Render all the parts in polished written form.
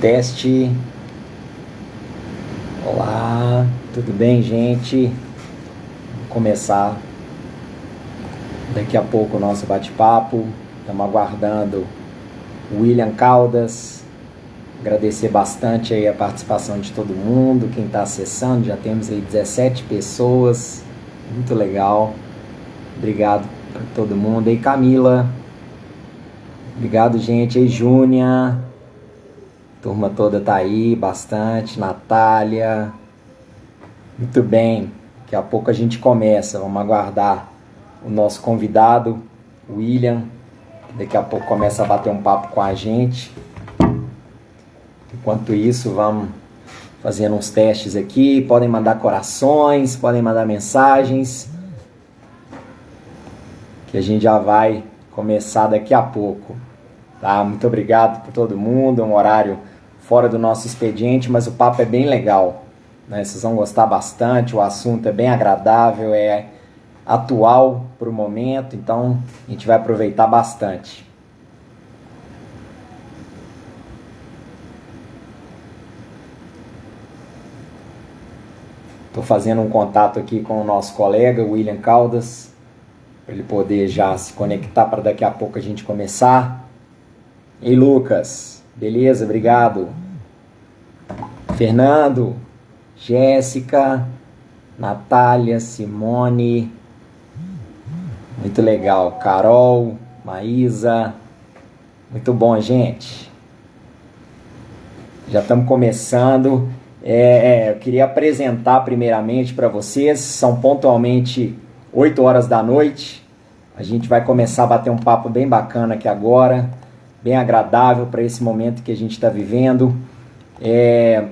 Teste. Olá, tudo bem, gente? Vamos começar daqui a pouco o nosso bate-papo. Estamos aguardando o William Caldas. Agradecer bastante aí a participação de todo mundo, quem está acessando. Já temos aí 17 pessoas, muito legal. Obrigado para todo mundo. Aí, Camila. Obrigado, gente. Aí, Júnia. Turma toda tá aí, bastante. Natália. Muito bem. Daqui a pouco a gente começa. Vamos aguardar o nosso convidado, o William. Daqui a pouco começa a bater um papo com a gente. Enquanto isso, vamos fazendo uns testes aqui. Podem mandar corações, podem mandar mensagens, que a gente já vai começar daqui a pouco. Tá? Muito obrigado por todo mundo. É um horário fora do nosso expediente, mas o papo é bem legal, né? Vocês vão gostar bastante. O assunto é bem agradável, é atual para o momento, então a gente vai aproveitar bastante. Estou fazendo um contato aqui com o nosso colega, William Caldas, para ele poder já se conectar para daqui a pouco a gente começar. Ei, Lucas, beleza? Obrigado. Fernando, Jéssica, Natália, Simone, muito legal. Carol, Maísa, muito bom, gente. Já estamos começando. Eu queria apresentar primeiramente para vocês, são pontualmente 8 horas da noite. A gente vai começar a bater um papo bem bacana aqui agora, bem agradável para esse momento que a gente está vivendo. É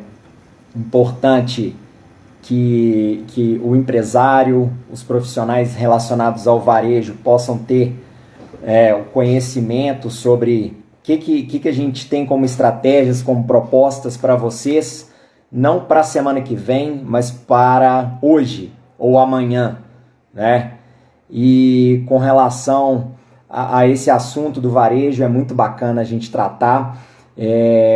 importante que o empresário, os profissionais relacionados ao varejo possam ter o conhecimento sobre o que a gente tem como estratégias, como propostas para vocês, não para a semana que vem, mas para hoje ou amanhã, né? E com relação a esse assunto do varejo, é muito bacana a gente tratar.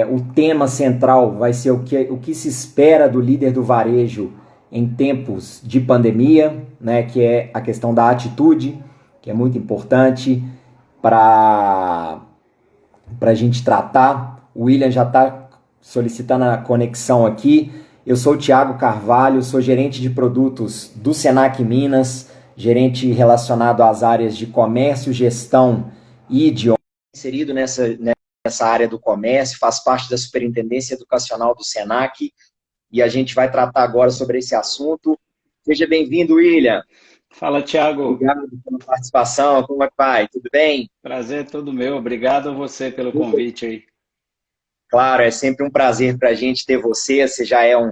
O tema central vai ser o que se espera do líder do varejo em tempos de pandemia, né? Que é a questão da atitude, que é muito importante para a gente tratar. O William já está solicitando a conexão aqui. Eu sou o Thiago Carvalho, sou gerente de produtos do Senac Minas, gerente relacionado às áreas de comércio, gestão e idiomas, inserido nessa área do comércio, faz parte da Superintendência Educacional do Senac, e a gente vai tratar agora sobre esse assunto. Seja bem-vindo, William. Fala, Thiago. Obrigado pela participação. Como é que vai? Tudo bem? Prazer todo meu. Obrigado a você pelo convite aí. Claro, é sempre um prazer para a gente ter você. Você já é um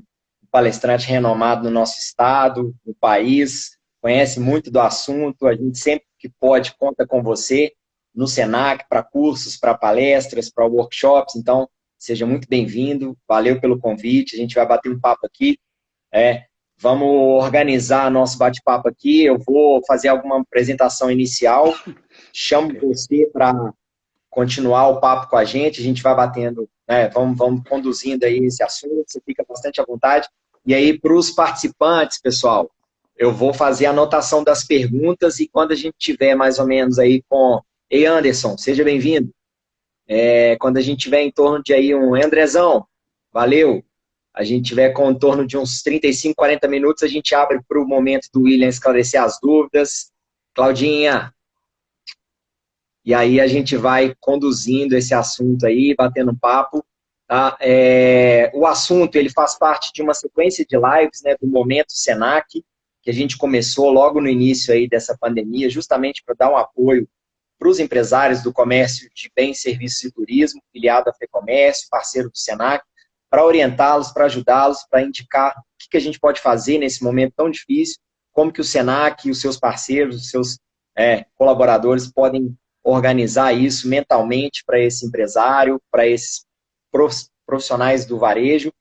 palestrante renomado no nosso estado, no país, conhece muito do assunto. A gente sempre que pode conta com você no Senac para cursos, para palestras, para workshops. Então, seja muito bem-vindo. Valeu pelo convite. A gente vai bater um papo aqui. Vamos organizar nosso bate-papo aqui. Eu vou fazer alguma apresentação inicial. Chamo você para continuar o papo com a gente vai batendo, né? Vamos conduzindo aí esse assunto, você fica bastante à vontade. E aí, para os participantes, pessoal, eu vou fazer a anotação das perguntas e quando a gente tiver mais ou menos aí com... Ei, Anderson, seja bem-vindo. Quando a gente tiver em torno de aí um... Andrezão, valeu. A gente tiver com em torno de uns 35, 40 minutos, a gente abre para o momento do William esclarecer as dúvidas. Claudinha, e aí a gente vai conduzindo esse assunto aí, batendo papo. Tá? O assunto ele faz parte de uma sequência de lives, né, do Momento Senac, que a gente começou logo no início aí dessa pandemia, justamente para dar um apoio para os empresários do comércio de bens, serviços e turismo, filiado à FEComércio, parceiro do Senac, para orientá-los, para ajudá-los, para indicar o que a gente pode fazer nesse momento tão difícil, como que o Senac e os seus parceiros, os seus colaboradores podem organizar isso mentalmente para esse empresário, para esses profissionais do varejo.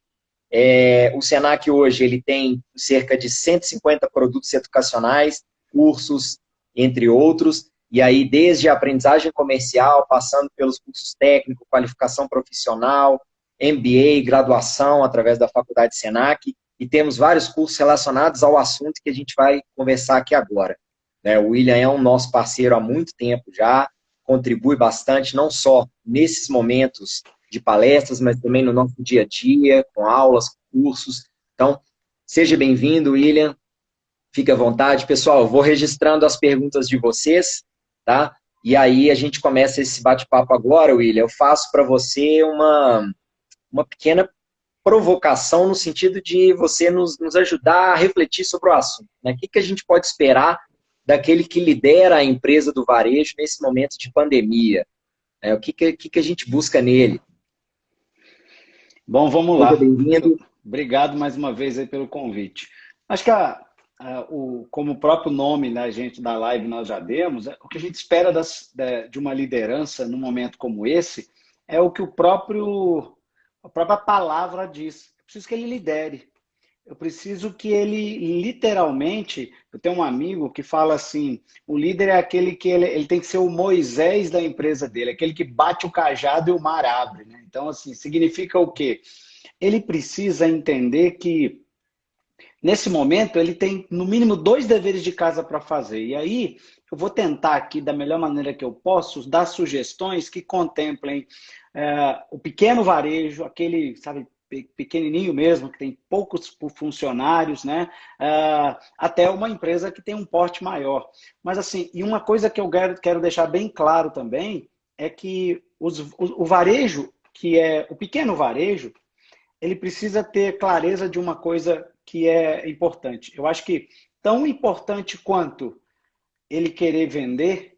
O Senac hoje ele tem cerca de 150 produtos educacionais, cursos, entre outros, e aí desde a aprendizagem comercial, passando pelos cursos técnicos, qualificação profissional, MBA, graduação através da Faculdade Senac, e temos vários cursos relacionados ao assunto que a gente vai conversar aqui agora. Né? O William é um nosso parceiro há muito tempo já, contribui bastante, não só nesses momentos de palestras, mas também no nosso dia a dia, com aulas, cursos. Então, seja bem-vindo, William. Fique à vontade. Pessoal, eu vou registrando as perguntas de vocês, tá? E aí a gente começa esse bate-papo agora, William. Eu faço para você uma pequena provocação no sentido de você nos ajudar a refletir sobre o assunto. Né? O que a gente pode esperar daquele que lidera a empresa do varejo nesse momento de pandemia? O que a gente busca nele? Bom, vamos lá. Seja bem-vindo. Obrigado mais uma vez aí pelo convite. Acho que como o próprio nome da gente da live nós já demos, o que a gente espera de uma liderança num momento como esse é o que a própria palavra diz. Eu preciso que ele lidere. Eu preciso que ele, literalmente, eu tenho um amigo que fala assim, o líder é aquele que ele tem que ser o Moisés da empresa dele, aquele que bate o cajado e o mar abre. Né? Então, assim, significa o quê? Ele precisa entender que, nesse momento, ele tem, no mínimo, 2 deveres de casa para fazer. E aí, eu vou tentar aqui, da melhor maneira que eu posso, dar sugestões que contemplem o pequeno varejo, aquele, sabe, pequenininho mesmo, que tem poucos funcionários, né? Até uma empresa que tem um porte maior. Mas assim, e uma coisa que eu quero deixar bem claro também é que o varejo, que é o pequeno varejo, ele precisa ter clareza de uma coisa que é importante. Eu acho que tão importante quanto ele querer vender,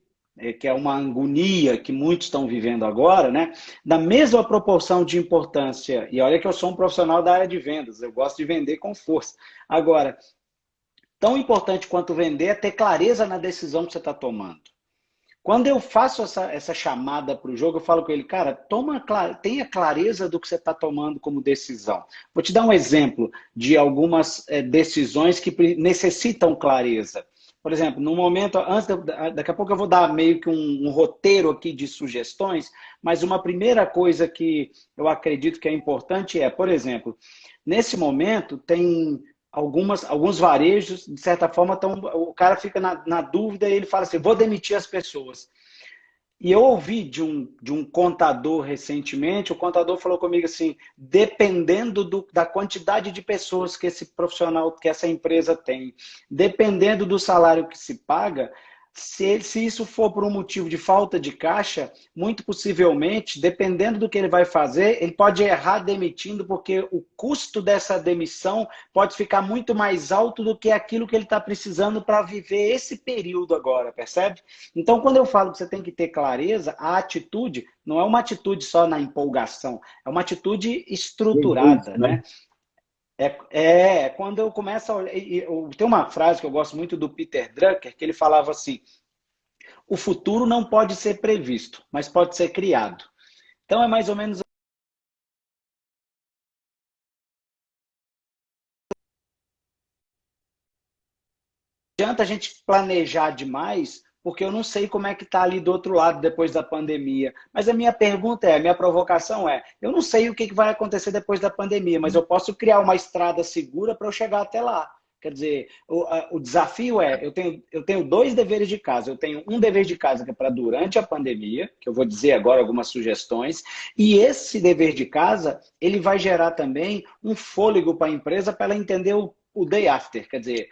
que é uma agonia que muitos estão vivendo agora, né? Da mesma proporção de importância, e olha que eu sou um profissional da área de vendas, eu gosto de vender com força. Agora, tão importante quanto vender é ter clareza na decisão que você está tomando. Quando eu faço essa chamada para o jogo, eu falo com ele, cara, tenha clareza do que você está tomando como decisão. Vou te dar um exemplo de algumas decisões que necessitam clareza. Por exemplo, no momento, daqui a pouco eu vou dar meio que um roteiro aqui de sugestões, mas uma primeira coisa que eu acredito que é importante é, por exemplo, nesse momento tem alguns varejos, de certa forma, o cara fica na dúvida e ele fala assim, vou demitir as pessoas. E eu ouvi de um contador recentemente, o contador falou comigo assim, dependendo da quantidade de pessoas que esse profissional, que essa empresa tem, dependendo do salário que se paga, se isso for por um motivo de falta de caixa, muito possivelmente, dependendo do que ele vai fazer, ele pode errar demitindo, porque o custo dessa demissão pode ficar muito mais alto do que aquilo que ele está precisando para viver esse período agora, percebe? Então, quando eu falo que você tem que ter clareza, a atitude não é uma atitude só na empolgação, é uma atitude estruturada, né? Quando eu começo a olhar, tem uma frase que eu gosto muito do Peter Drucker, que ele falava assim, o futuro não pode ser previsto, mas pode ser criado. Então é mais ou menos... Não adianta a gente planejar demais, porque eu não sei como é que está ali do outro lado depois da pandemia. Mas a minha pergunta a minha provocação é, eu não sei o que vai acontecer depois da pandemia, mas eu posso criar uma estrada segura para eu chegar até lá. Quer dizer, o desafio é, eu tenho 2 deveres de casa. Eu tenho um dever de casa que é para durante a pandemia, que eu vou dizer agora algumas sugestões, e esse dever de casa, ele vai gerar também um fôlego para a empresa para ela entender o day after, quer dizer,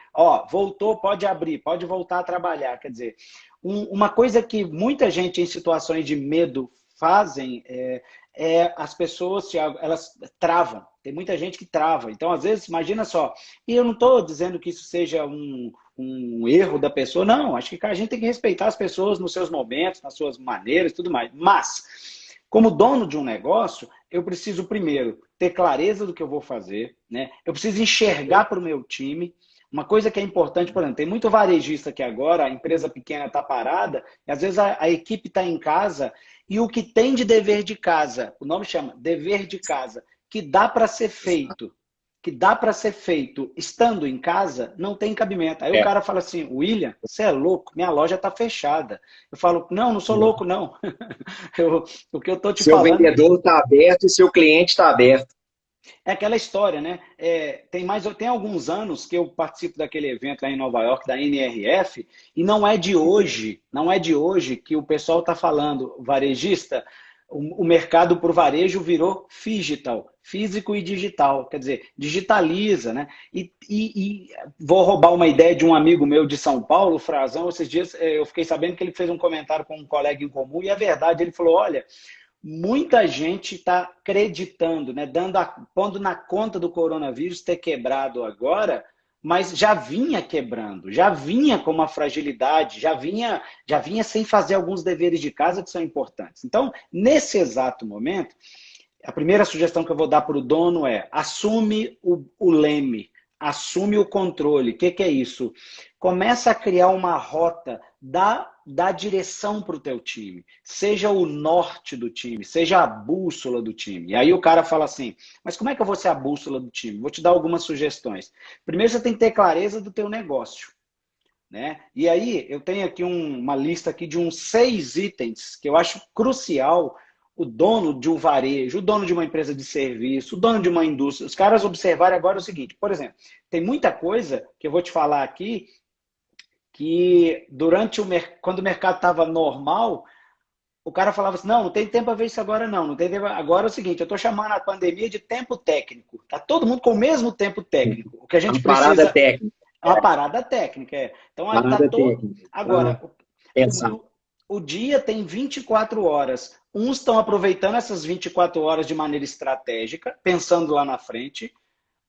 voltou, pode abrir, pode voltar a trabalhar. Quer dizer, uma coisa que muita gente em situações de medo fazem as pessoas, Thiago, elas travam. Tem muita gente que trava. Então, às vezes, imagina só, e eu não estou dizendo que isso seja um erro da pessoa, não, acho que a gente tem que respeitar as pessoas nos seus momentos, nas suas maneiras e tudo mais. Mas, como dono de um negócio, eu preciso primeiro ter clareza do que eu vou fazer, né? Eu preciso enxergar para o meu time. Uma coisa que é importante, por exemplo, tem muito varejista que agora a empresa pequena está parada, e às vezes a equipe está em casa, e o que tem de dever de casa, o nome chama dever de casa, que dá para ser feito, que dá para ser feito estando em casa, não tem cabimento. Aí o É. cara fala assim, William, você é louco, minha loja está fechada. Eu falo, não, não sou louco, não. O que eu estou te Seu falando vendedor está aberto e seu cliente está aberto. é aquela história, né? Tem alguns anos que eu participo daquele evento lá em Nova York, da NRF, e não é de hoje que o pessoal está falando, varejista, o mercado por varejo virou digital, físico e digital, quer dizer, digitaliza, né? E vou roubar uma ideia de um amigo meu de São Paulo, o Frazão, esses dias eu fiquei sabendo que ele fez um comentário com um colega em comum, e é verdade, ele falou, olha, muita gente está acreditando, né, pondo na conta do coronavírus ter quebrado agora, mas já vinha quebrando, já vinha com uma fragilidade, já vinha sem fazer alguns deveres de casa que são importantes. Então, nesse exato momento, a primeira sugestão que eu vou dar para o dono é assume o leme, assume o controle. O que é isso? Começa a criar uma rota, dá direção para o teu time. Seja o norte do time, seja a bússola do time. E aí o cara fala assim, mas como é que eu vou ser a bússola do time? Vou te dar algumas sugestões. Primeiro você tem que ter clareza do teu negócio. Né? E aí eu tenho aqui uma lista aqui de uns 6 itens que eu acho crucial o dono de um varejo, o dono de uma empresa de serviço, o dono de uma indústria, os caras observarem agora o seguinte, por exemplo, tem muita coisa que eu vou te falar aqui que quando o mercado estava normal, o cara falava assim, não tem tempo a ver isso agora não tem tempo. Agora é o seguinte, eu estou chamando a pandemia de tempo técnico, tá todo mundo com o mesmo tempo técnico, o que a gente Uma parada precisa técnica. é uma parada técnica, Então aí tá Parada todo. técnica. Agora, Pensar. o dia tem 24 horas. Uns estão aproveitando essas 24 horas de maneira estratégica, pensando lá na frente.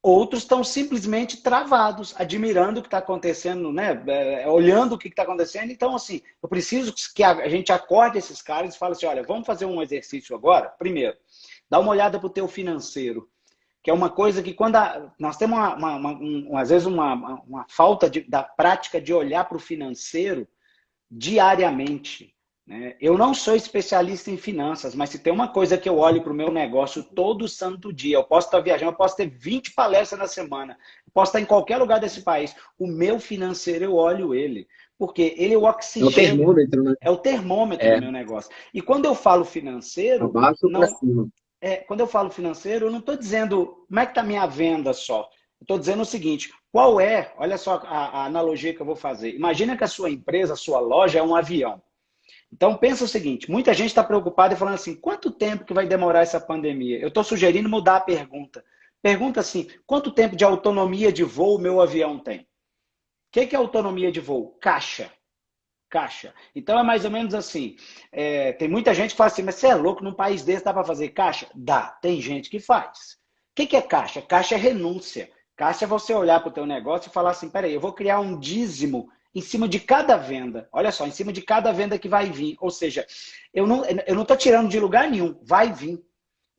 Outros estão simplesmente travados, admirando o que está acontecendo, né? Olhando o que está acontecendo. Então, assim, eu preciso que a gente acorde esses caras e fale assim, olha, vamos fazer um exercício agora? Primeiro, dá uma olhada para o teu financeiro, que é uma coisa que quando nós temos, às vezes, uma falta da prática de olhar para o financeiro diariamente. Né? Eu não sou especialista em finanças, mas se tem uma coisa que eu olho para o meu negócio todo santo dia, eu posso estar viajando, eu posso ter 20 palestras na semana, eu posso estar em qualquer lugar desse país, o meu financeiro eu olho ele, porque ele é o É o oxigênio, termômetro, né? é o termômetro do É. meu negócio. E quando eu falo financeiro, Abaixo ou para não, cima. quando eu falo financeiro, eu não estou dizendo como é que está a minha venda só. Eu estou dizendo o seguinte, olha só a analogia que eu vou fazer. Imagina que a sua empresa, a sua loja é um avião. Então pensa o seguinte, muita gente está preocupada e falando assim, quanto tempo que vai demorar essa pandemia? Eu estou sugerindo mudar a pergunta. Pergunta assim, quanto tempo de autonomia de voo meu avião tem? O que é autonomia de voo? Caixa. Então é mais ou menos assim. Tem muita gente que fala assim, mas você é louco, num país desse dá para fazer caixa? Dá, tem gente que faz. O que é caixa? Caixa é renúncia. Caixa é você olhar para o teu negócio e falar assim, peraí, eu vou criar um dízimo em cima de cada venda. Olha só, em cima de cada venda que vai vir. Ou seja, eu não estou tirando de lugar nenhum, vai vir.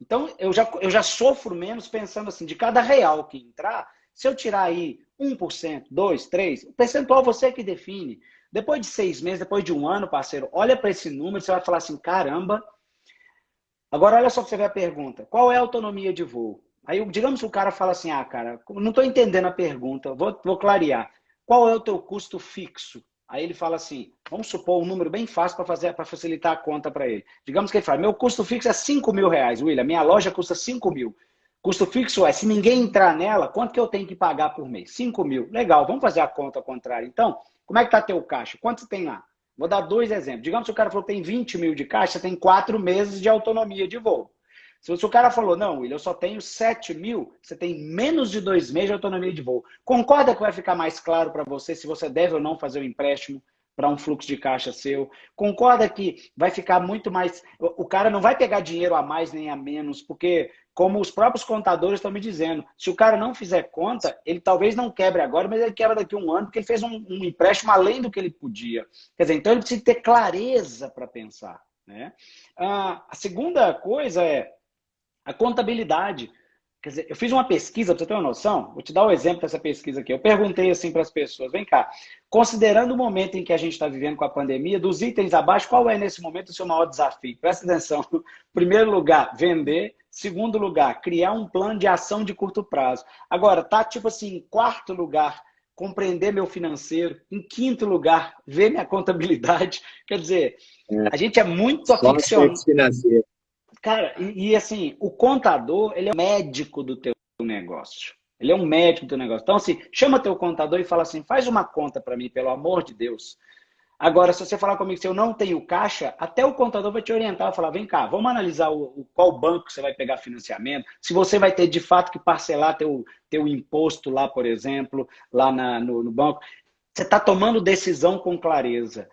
Então eu já sofro menos pensando assim, de cada real que entrar, se eu tirar aí 1%, 2%, 3%, o percentual você que define. Depois de 6 meses, depois de um ano, parceiro, olha para esse número, você vai falar assim, caramba. Agora, olha só para você ver a pergunta. Qual é a autonomia de voo? Aí, digamos que o cara fala assim, cara, não estou entendendo a pergunta, vou clarear. Qual é o teu custo fixo? Aí ele fala assim, vamos supor um número bem fácil para facilitar a conta para ele. Digamos que ele fala, meu custo fixo é 5 mil reais, William, minha loja custa 5 mil. Custo fixo é, se ninguém entrar nela, quanto que eu tenho que pagar por mês? 5 mil. Legal, vamos fazer a conta ao contrário. Então, como é que está teu caixa? Quanto você tem lá? Vou dar 2 exemplos. Digamos que o cara falou que tem 20 mil de caixa, tem 4 meses de autonomia de voo. Se o cara falou, não, William, eu só tenho 7 mil, você tem menos de 2 meses de autonomia de voo. Concorda que vai ficar mais claro para você se você deve ou não fazer o empréstimo para um fluxo de caixa seu? Concorda que vai ficar muito mais... O cara não vai pegar dinheiro a mais nem a menos, porque, como os próprios contadores estão me dizendo, se o cara não fizer conta, ele talvez não quebre agora, mas ele quebra daqui a um ano, porque ele fez um empréstimo além do que ele podia. Quer dizer, então ele precisa ter clareza para pensar. Né? A segunda coisa é a contabilidade. Quer dizer, eu fiz uma pesquisa, para você ter uma noção, vou te dar um exemplo dessa pesquisa aqui. Eu perguntei assim para as pessoas, vem cá, considerando o momento em que a gente está vivendo com a pandemia, dos itens abaixo, qual é nesse momento o seu maior desafio? Presta atenção. Primeiro lugar, vender. Segundo lugar, criar um plano de ação de curto prazo. Agora, tá tipo assim, em quarto lugar, compreender meu financeiro. Em quinto lugar, ver minha contabilidade. Quer dizer, É, a gente é muito só aficionado. aspectos financeiros. Cara, assim, o contador, ele é o médico do teu negócio. Ele é um médico do teu negócio. Então, assim, chama teu contador e fala assim, faz uma conta para mim, pelo amor de Deus. Agora, se você falar comigo se eu não tenho caixa, até o contador vai te orientar, vai falar, vem cá, vamos analisar qual banco você vai pegar financiamento, se você vai ter de fato que parcelar teu imposto lá, por exemplo, lá no banco. Você está tomando decisão com clareza.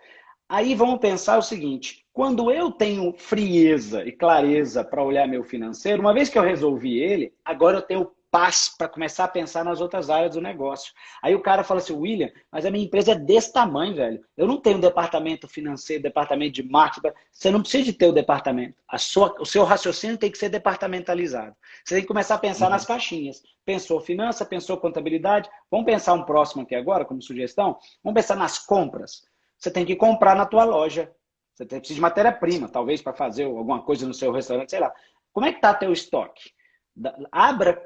Aí vamos pensar o seguinte, quando eu tenho frieza e clareza para olhar meu financeiro, uma vez que eu resolvi ele, agora eu tenho paz para começar a pensar nas outras áreas do negócio. Aí o cara fala assim, William, mas a minha empresa é desse tamanho, velho. Eu não tenho departamento financeiro, departamento de marketing. Você não precisa de ter o departamento. O seu raciocínio tem que ser departamentalizado. Você tem que começar a pensar nas caixinhas. Pensou finança, pensou contabilidade. Vamos pensar um próximo aqui agora, como sugestão? Vamos pensar nas compras. Você tem que comprar na tua loja. Você precisa de matéria-prima, talvez para fazer alguma coisa no seu restaurante, sei lá. Como é que está teu estoque? Abra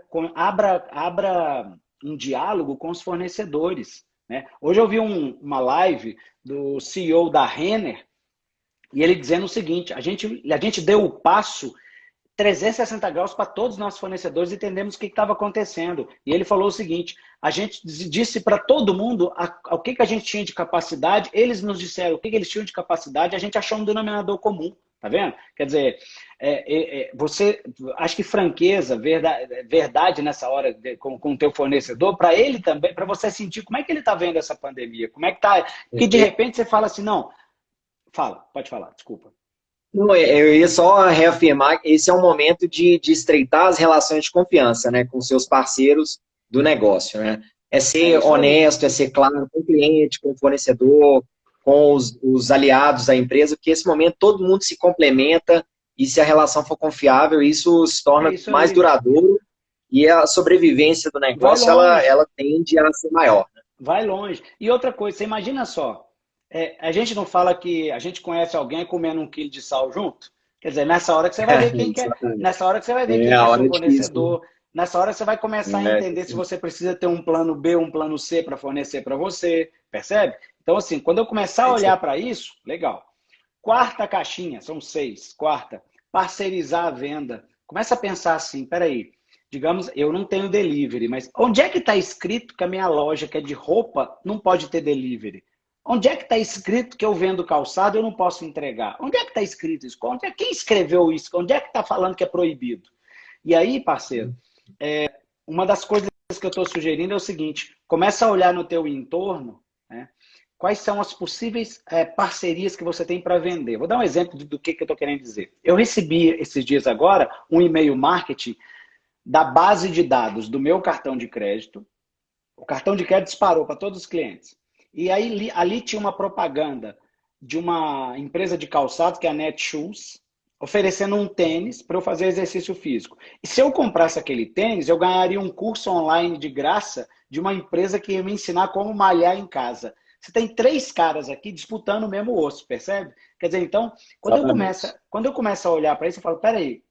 um diálogo com os fornecedores. Né? Hoje eu vi uma live do CEO da Renner e ele dizendo o seguinte, a gente deu o passo 360 graus para todos os nossos fornecedores e entendemos o que estava acontecendo. E ele falou o seguinte, a gente disse para todo mundo o que a gente tinha de capacidade, eles nos disseram o que eles tinham de capacidade, a gente achou um denominador comum, tá vendo? Quer dizer, você, acho que franqueza, verdade nessa hora com o teu fornecedor, para ele também, para você sentir como é que ele está vendo essa pandemia, como é que está, porque de repente você fala assim, não, pode falar, desculpa. Não, eu ia só reafirmar que esse é um momento de estreitar as relações de confiança, né, com seus parceiros do negócio, né? É É ser isso aí. honesto, é ser claro com o cliente, com o fornecedor, com os aliados da empresa, porque esse momento todo mundo se complementa e se a relação for confiável, isso se É torna isso mais aí. duradouro e a sobrevivência do Vai negócio, longe. ela tende a ser maior. Vai longe. E outra coisa, você imagina só, a gente não fala que a gente conhece alguém comendo 1 quilo de sal junto? Quer dizer, nessa hora que você vai ver quem que é, Exatamente. nessa hora que você vai ver É quem que a é seu hora difícil. fornecedor, nessa hora você vai começar a Né? entender se você precisa ter um plano B, um plano C para fornecer para você, percebe? Então, assim, quando eu começar a É isso olhar para isso, legal. Quarta caixinha, são 6. Quarta, parcerizar a venda. Começa a pensar assim, peraí, digamos, eu não tenho delivery, mas onde é que está escrito que a minha loja, que é de roupa, não pode ter delivery? Onde é que está escrito que eu vendo calçado e eu não posso entregar? Onde é que está escrito isso? Quem escreveu isso? Onde é que está falando que é proibido? E aí, parceiro, uma das coisas que eu estou sugerindo é o seguinte, começa a olhar no teu entorno, né? Quais são as possíveis parcerias que você tem para vender. Vou dar um exemplo do que eu estou querendo dizer. Eu recebi esses dias agora um e-mail marketing da base de dados do meu cartão de crédito. O cartão de crédito disparou para todos os clientes. E aí ali tinha uma propaganda de uma empresa de calçados, que é a Netshoes, oferecendo um tênis para eu fazer exercício físico. E se eu comprasse aquele tênis, eu ganharia um curso online de graça de uma empresa que ia me ensinar como malhar em casa. Você tem 3 caras aqui disputando o mesmo osso, percebe? Quer dizer, então, Exatamente. quando eu começo a olhar para isso, eu falo, peraí,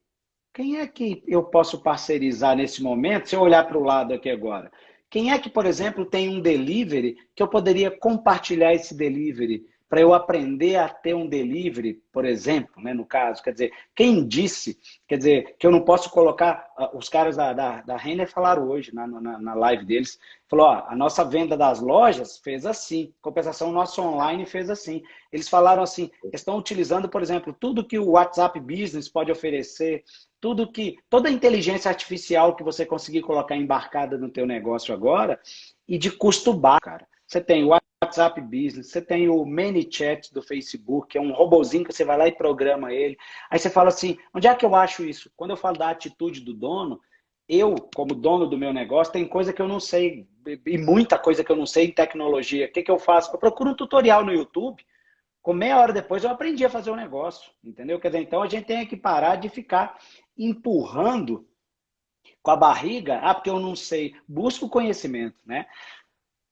quem é que eu posso parcerizar nesse momento? Se eu olhar para o lado aqui agora. Quem é que, por exemplo, tem um delivery que eu poderia compartilhar esse delivery para eu aprender a ter um delivery, por exemplo, né, no caso? Quer dizer, quem disse, quer dizer, que eu não posso colocar, os caras da Renner falaram hoje na live deles, falou, ó, a nossa venda das lojas fez assim, compensação nosso online fez assim. Eles falaram assim, estão utilizando, por exemplo, tudo que o WhatsApp Business pode oferecer, toda a inteligência artificial que você conseguir colocar embarcada no teu negócio agora e de custo baixo, cara. Você tem o WhatsApp Business, você tem o ManyChat do Facebook, que é um robozinho que você vai lá e programa ele. Aí você fala assim, onde é que eu acho isso? Quando eu falo da atitude do dono, eu, como dono do meu negócio, tem coisa que eu não sei, e muita coisa que eu não sei em tecnologia. O que eu faço? Eu procuro um tutorial no YouTube, com meia hora depois eu aprendi a fazer o negócio, entendeu? Quer dizer, então a gente tem que parar de ficar empurrando com a barriga, porque eu não sei. Busca o conhecimento, né?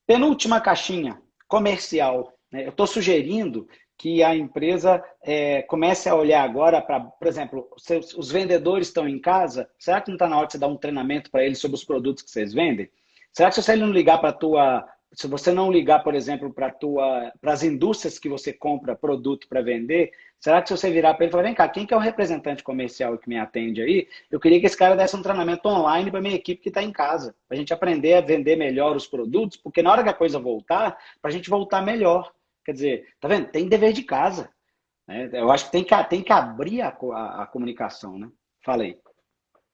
Penúltima caixinha, comercial. Né? Eu estou sugerindo que a empresa comece a olhar agora para, por exemplo, os vendedores estão em casa, será que não está na hora de você dar um treinamento para eles sobre os produtos que vocês vendem? Será que se você não ligar para a tua, se você não ligar, por exemplo, para as indústrias que você compra produto para vender, será que se você virar para ele e falar, vem cá, quem que é o representante comercial que me atende aí? Eu queria que esse cara desse um treinamento online para minha equipe que está em casa, para a gente aprender a vender melhor os produtos, porque na hora que a coisa voltar, para a gente voltar melhor. Quer dizer, tá vendo? Tem dever de casa. Né? Eu acho que tem que abrir a comunicação, né? Falei.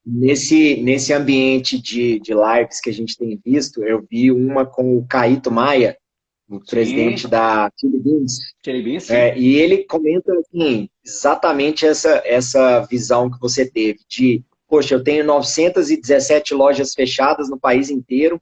Nesse ambiente de lives que a gente tem visto, eu vi uma com o Caíto Maia, o presidente Sim, da Chili Beans, Cherubim, sim. e ele comenta assim, exatamente essa visão que você teve de, poxa, eu tenho 917 lojas fechadas no país inteiro,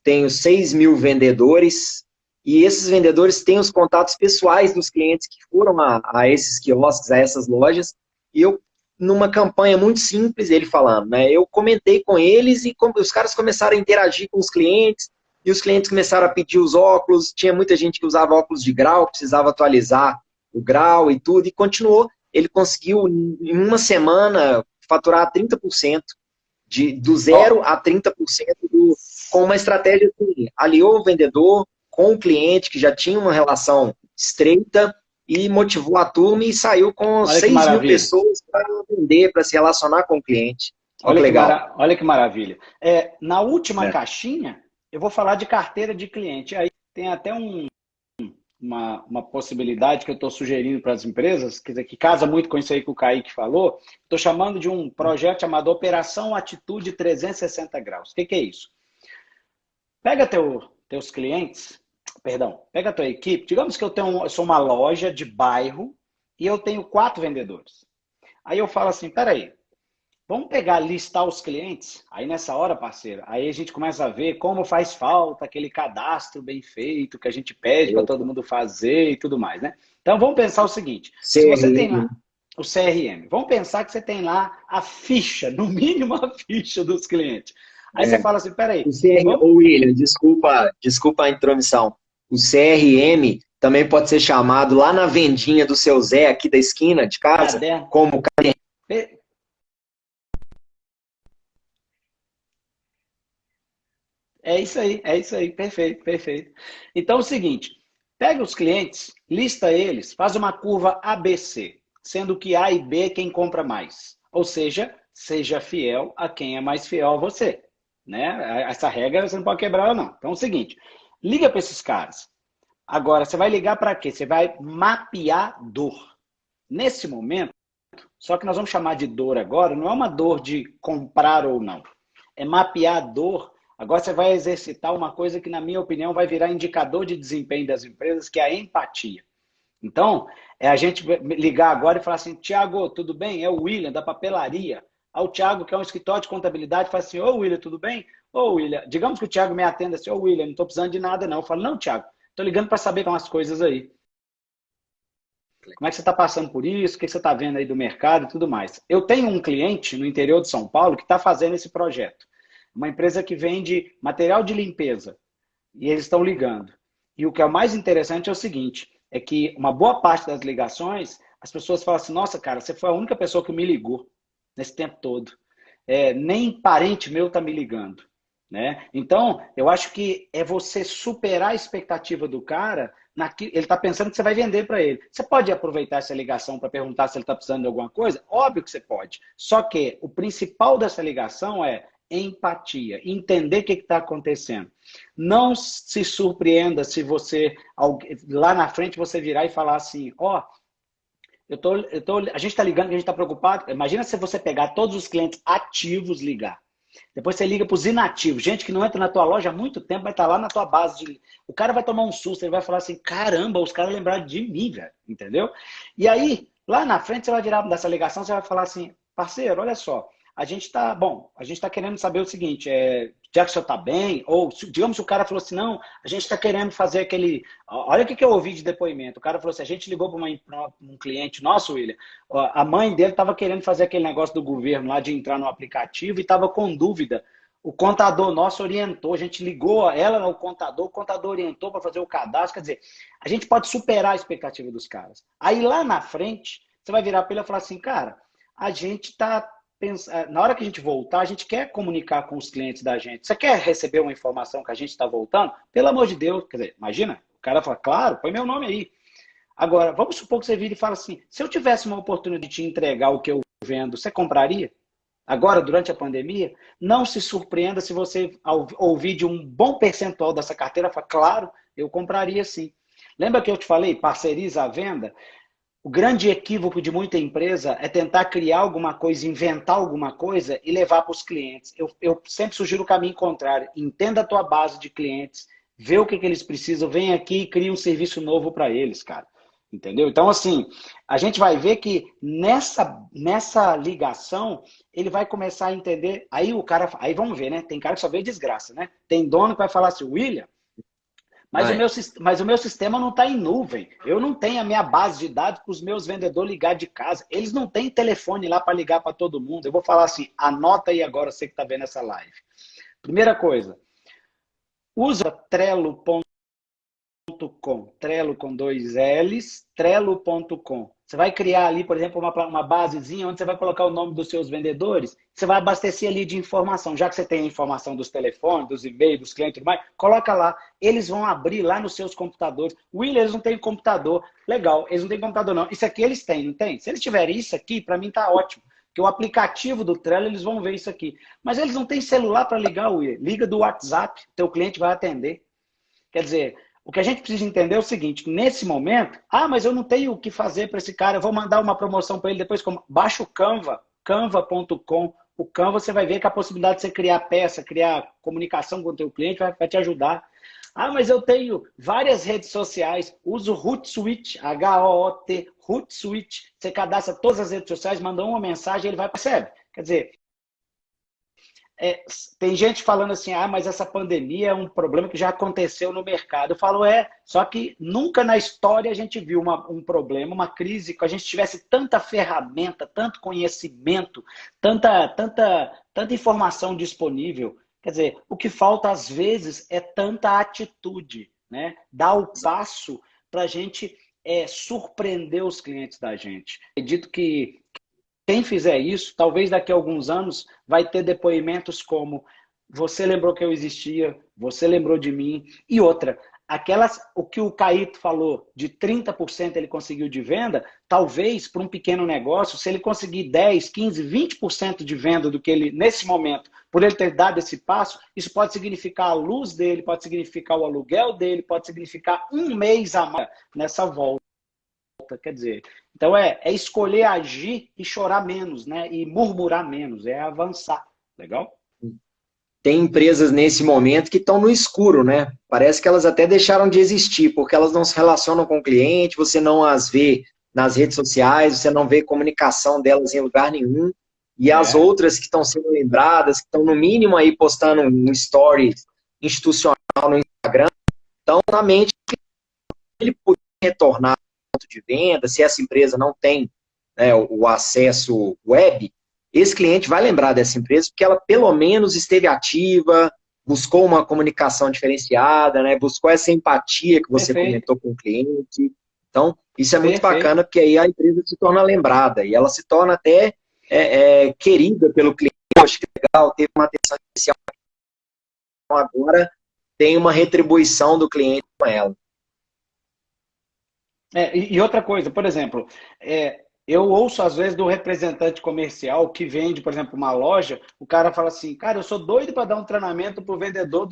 tenho 6 mil vendedores, e esses vendedores têm os contatos pessoais dos clientes que foram a esses quiosques, a essas lojas, e eu, numa campanha muito simples, ele falando, né, eu comentei com eles e os caras começaram a interagir com os clientes, e os clientes começaram a pedir os óculos, tinha muita gente que usava óculos de grau, precisava atualizar o grau e tudo, e continuou. Ele conseguiu, em uma semana, faturar 30%, do zero Ó, a 30% com uma estratégia assim, aliou o vendedor com o cliente, que já tinha uma relação estreita, e motivou a turma e saiu com olha que 6 mil maravilha. pessoas para vender, para se relacionar com o cliente. Olha que legal. Olha que maravilha. Na última É. caixinha, eu vou falar de carteira de cliente. Aí tem até uma possibilidade que eu estou sugerindo para as empresas, quer dizer, que casa muito com isso aí que o Kaique falou. Estou chamando de um projeto chamado Operação Atitude 360 Graus. O que é isso? Pega teus clientes, perdão, pega a tua equipe. Digamos que eu sou uma loja de bairro e eu tenho 4 vendedores. Aí eu falo assim, peraí, vamos pegar, listar os clientes. Aí nessa hora, parceiro, aí a gente começa a ver como faz falta aquele cadastro bem feito que a gente pede para todo mundo fazer e tudo mais, né? Então vamos pensar o seguinte: se você tem CRM. lá o CRM, vamos pensar que você tem lá a ficha, no mínimo a ficha dos clientes. Aí você É. fala assim, peraí, O CRM, vamos. ô William, desculpa a intromissão. O CRM também pode ser chamado lá na vendinha do seu Zé, aqui da esquina de casa, Caderno. como É isso aí, perfeito, perfeito. Então é o seguinte, pega os clientes, lista eles, faz uma curva ABC, sendo que A e B é quem compra mais. Ou seja, seja fiel a quem é mais fiel a você. Né? Essa regra você não pode quebrar ela, não. Então é o seguinte, liga para esses caras. Agora, você vai ligar para quê? Você vai mapear dor. Nesse momento, só que nós vamos chamar de dor agora, não é uma dor de comprar ou não. É mapear a dor. Agora você vai exercitar uma coisa que, na minha opinião, vai virar indicador de desempenho das empresas, que é a empatia. Então, é a gente ligar agora e falar assim, Tiago, tudo bem? É o William, da papelaria. Ao Tiago, que é um escritório de contabilidade, fala assim, ô William, tudo bem? Ô William, digamos que o Tiago me atenda assim, ô William, não estou precisando de nada não. Eu falo, não, Tiago, estou ligando para saber como as coisas aí. Como é que você está passando por isso? O que você está vendo aí do mercado e tudo mais? Eu tenho um cliente no interior de São Paulo que está fazendo esse projeto. Uma empresa que vende material de limpeza. E eles estão ligando. E o que é o mais interessante é o seguinte, é que uma boa parte das ligações, as pessoas falam assim, nossa, cara, você foi a única pessoa que me ligou nesse tempo todo. Nem parente meu está me ligando. Né? Então, eu acho que é você superar a expectativa do cara, ele está pensando que você vai vender para ele. Você pode aproveitar essa ligação para perguntar se ele está precisando de alguma coisa? Óbvio que você pode. Só que o principal dessa ligação é empatia, entender o que está acontecendo. Não se surpreenda se você, lá na frente, você virar e falar assim, ó, a gente está ligando, a gente está preocupado. Imagina se você pegar todos os clientes ativos, ligar. Depois você liga para os inativos. Gente que não entra na tua loja há muito tempo, vai estar lá na tua base. O cara vai tomar um susto, ele vai falar assim, caramba, os caras lembraram de mim, velho. Entendeu? E aí, lá na frente, você vai virar dessa ligação, você vai falar assim, parceiro, olha só, a gente está querendo saber o seguinte, já que o senhor está bem, ou digamos que o cara falou assim, não, a gente está querendo fazer aquele... Olha o que eu ouvi de depoimento. O cara falou assim, a gente ligou para um cliente nosso, William, a mãe dele estava querendo fazer aquele negócio do governo lá de entrar no aplicativo e estava com dúvida. O contador nosso orientou, a gente ligou ela ao contador, o contador orientou para fazer o cadastro. Quer dizer, a gente pode superar a expectativa dos caras. Aí lá na frente, você vai virar para ele e falar assim, cara, a gente está pensando, na hora que a gente voltar, a gente quer comunicar com os clientes da gente. Você quer receber uma informação que a gente está voltando? Pelo amor de Deus, quer dizer, imagina, o cara fala, claro, põe meu nome aí. Agora, vamos supor que você vira e fala assim, se eu tivesse uma oportunidade de te entregar o que eu vendo, você compraria? Agora, durante a pandemia, não se surpreenda se você ouvir de um bom percentual dessa carteira, fala, claro, eu compraria sim. Lembra que eu te falei, parceriza a venda? O grande equívoco de muita empresa é tentar criar alguma coisa, inventar alguma coisa e levar para os clientes. Eu sempre sugiro o caminho contrário. Entenda a tua base de clientes, vê o que eles precisam, vem aqui e cria um serviço novo para eles, cara. Entendeu? Então, assim, a gente vai ver que nessa ligação, ele vai começar a entender. Aí o cara, aí vamos ver, né? Tem cara que só vê desgraça, né? Tem dono que vai falar assim, William, Vai. mas o meu sistema não está em nuvem. Eu não tenho a minha base de dados para os meus vendedores ligar de casa. Eles não têm telefone lá para ligar para todo mundo. Eu vou falar assim, anota aí agora, você que está vendo essa live. Primeira coisa, usa Trello.com, Trello com dois L's, Trello.com. Você vai criar ali, por exemplo, uma basezinha onde você vai colocar o nome dos seus vendedores. Você vai abastecer ali de informação. Já que você tem a informação dos telefones, dos e-mails, dos clientes e tudo mais, coloca lá. Eles vão abrir lá nos seus computadores. William, eles não têm computador. Legal, eles não têm computador não. Isso aqui eles têm, não tem? Se eles tiverem isso aqui, para mim tá ótimo. Porque o aplicativo do Trello, eles vão ver isso aqui. Mas eles não têm celular para ligar, William. Liga do WhatsApp, teu cliente vai atender. Quer dizer, o que a gente precisa entender é o seguinte, nesse momento, mas eu não tenho o que fazer para esse cara, eu vou mandar uma promoção para ele depois, baixa o Canva, canva.com, o Canva você vai ver que a possibilidade de você criar peça, criar comunicação com o teu cliente vai te ajudar. Mas eu tenho várias redes sociais, uso o Hootsuite, H-O-O-T, Hootsuite, você cadastra todas as redes sociais, manda uma mensagem, ele vai, percebe? Quer dizer, tem gente falando assim, mas essa pandemia é um problema que já aconteceu no mercado. Eu falo, só que nunca na história a gente viu um problema, uma crise, que a gente tivesse tanta ferramenta, tanto conhecimento, tanta informação disponível. Quer dizer, o que falta às vezes é tanta atitude, né? Dar o passo para a gente surpreender os clientes da gente. Acredito que quem fizer isso, talvez daqui a alguns anos, vai ter depoimentos como você lembrou que eu existia, você lembrou de mim. E outra, o que o Caíto falou, de 30% ele conseguiu de venda, talvez para um pequeno negócio, se ele conseguir 10, 15, 20% de venda do que ele, nesse momento, por ele ter dado esse passo, isso pode significar a luz dele, pode significar o aluguel dele, pode significar um mês a mais nessa volta. Quer dizer, então é escolher agir e chorar menos, né? E murmurar menos, é avançar. Legal? Tem empresas nesse momento que estão no escuro, né? Parece que elas até deixaram de existir, porque elas não se relacionam com o cliente, você não as vê nas redes sociais, você não vê comunicação delas em lugar nenhum. E as outras que estão sendo lembradas, que estão no mínimo aí postando um story institucional no Instagram, estão na mente que ele podia retornar ao ponto de venda, se essa empresa não tem, né, o acesso web, esse cliente vai lembrar dessa empresa porque ela pelo menos esteve ativa, buscou uma comunicação diferenciada, né, buscou essa empatia que você comentou com o cliente. Então, isso é muito bacana, porque aí a empresa se torna lembrada e ela se torna até querida pelo cliente. Poxa, que legal, teve uma atenção especial. Então, agora tem uma retribuição do cliente com ela. E outra coisa, por exemplo, eu ouço às vezes do representante comercial que vende, por exemplo, uma loja, o cara fala assim, cara, eu sou doido para dar um treinamento para o vendedor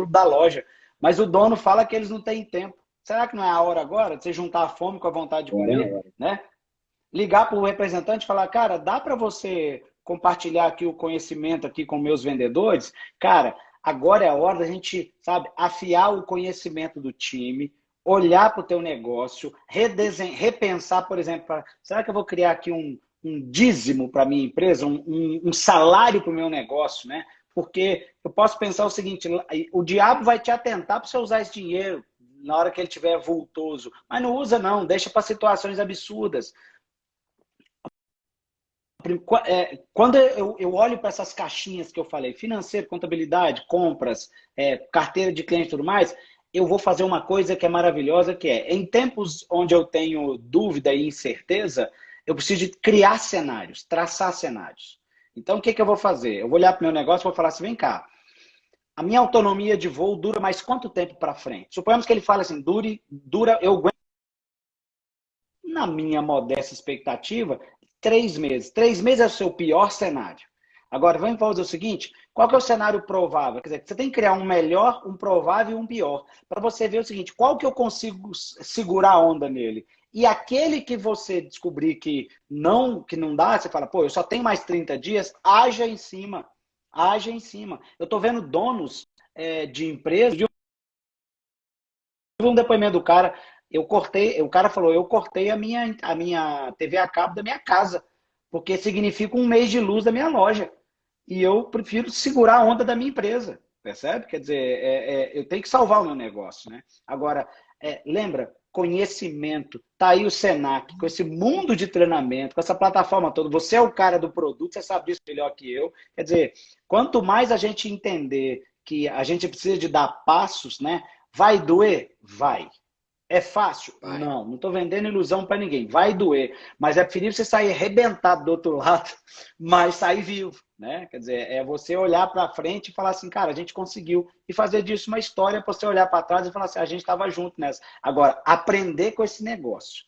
da loja, mas o dono fala que eles não têm tempo. Será que não é a hora agora de você juntar a fome com a vontade de comer? Né? Ligar para o representante e falar, cara, dá para você compartilhar aqui o conhecimento aqui com meus vendedores? Cara, agora é a hora da gente, sabe, afiar o conhecimento do time, olhar para o teu negócio, repensar, por exemplo, será que eu vou criar aqui um dízimo para a minha empresa, um salário para o meu negócio, né? Porque eu posso pensar o seguinte, o diabo vai te atentar para você usar esse dinheiro na hora que ele estiver vultoso, mas não usa não, deixa para situações absurdas. Quando eu olho para essas caixinhas que eu falei, financeiro, contabilidade, compras, carteira de cliente e tudo mais, eu vou fazer uma coisa que é maravilhosa, que é, em tempos onde eu tenho dúvida e incerteza, eu preciso de criar cenários, traçar cenários. Então, o que que eu vou fazer? Eu vou olhar para o meu negócio e vou falar assim, vem cá, a minha autonomia de voo dura mais quanto tempo para frente? Suponhamos que ele fale assim, eu aguento, na minha modesta expectativa, 3 meses. 3 meses é o seu pior cenário. Agora, vamos fazer o seguinte, qual que é o cenário provável? Quer dizer, você tem que criar um melhor, um provável e um pior, para você ver o seguinte, qual que eu consigo segurar a onda nele? E aquele que você descobrir que não dá, você fala, pô, eu só tenho mais 30 dias, haja em cima. Haja em cima. Eu estou vendo donos de empresas, de um depoimento do cara, o cara falou, eu cortei a minha TV a cabo da minha casa, porque significa um mês de luz da minha loja. E eu prefiro segurar a onda da minha empresa, percebe? Quer dizer, eu tenho que salvar o meu negócio, né? Agora, lembra, conhecimento, tá aí o Senac, com esse mundo de treinamento, com essa plataforma toda, você é o cara do produto, você sabe disso melhor que eu. Quer dizer, quanto mais a gente entender que a gente precisa de dar passos, né? Vai doer? Vai. É fácil? Vai. Não, não estou vendendo ilusão para ninguém. Vai doer, mas é preferível você sair arrebentado do outro lado, mas sair vivo, né? Quer dizer, é você olhar para frente e falar assim, cara, a gente conseguiu e fazer disso uma história para você olhar para trás e falar assim, a gente estava junto nessa. Agora, aprender com esse negócio.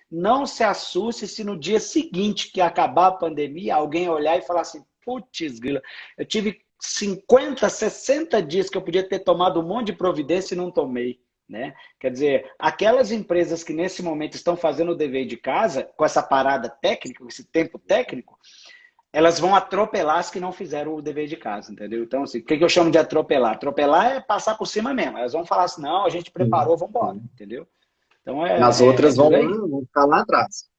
Não se assuste se no dia seguinte que acabar a pandemia, alguém olhar e falar assim, putz, grila, eu tive 50, 60 dias que eu podia ter tomado um monte de providência e não tomei. Né? Quer dizer, aquelas empresas que nesse momento estão fazendo o dever de casa, com essa parada técnica, com esse tempo técnico, elas vão atropelar as que não fizeram o dever de casa, entendeu? Então, assim, o que eu chamo de atropelar? Atropelar é passar por cima mesmo. Elas vão falar assim, não, a gente preparou, vamos embora, entendeu? Então, As é outras por aí. vão ficar lá atrás.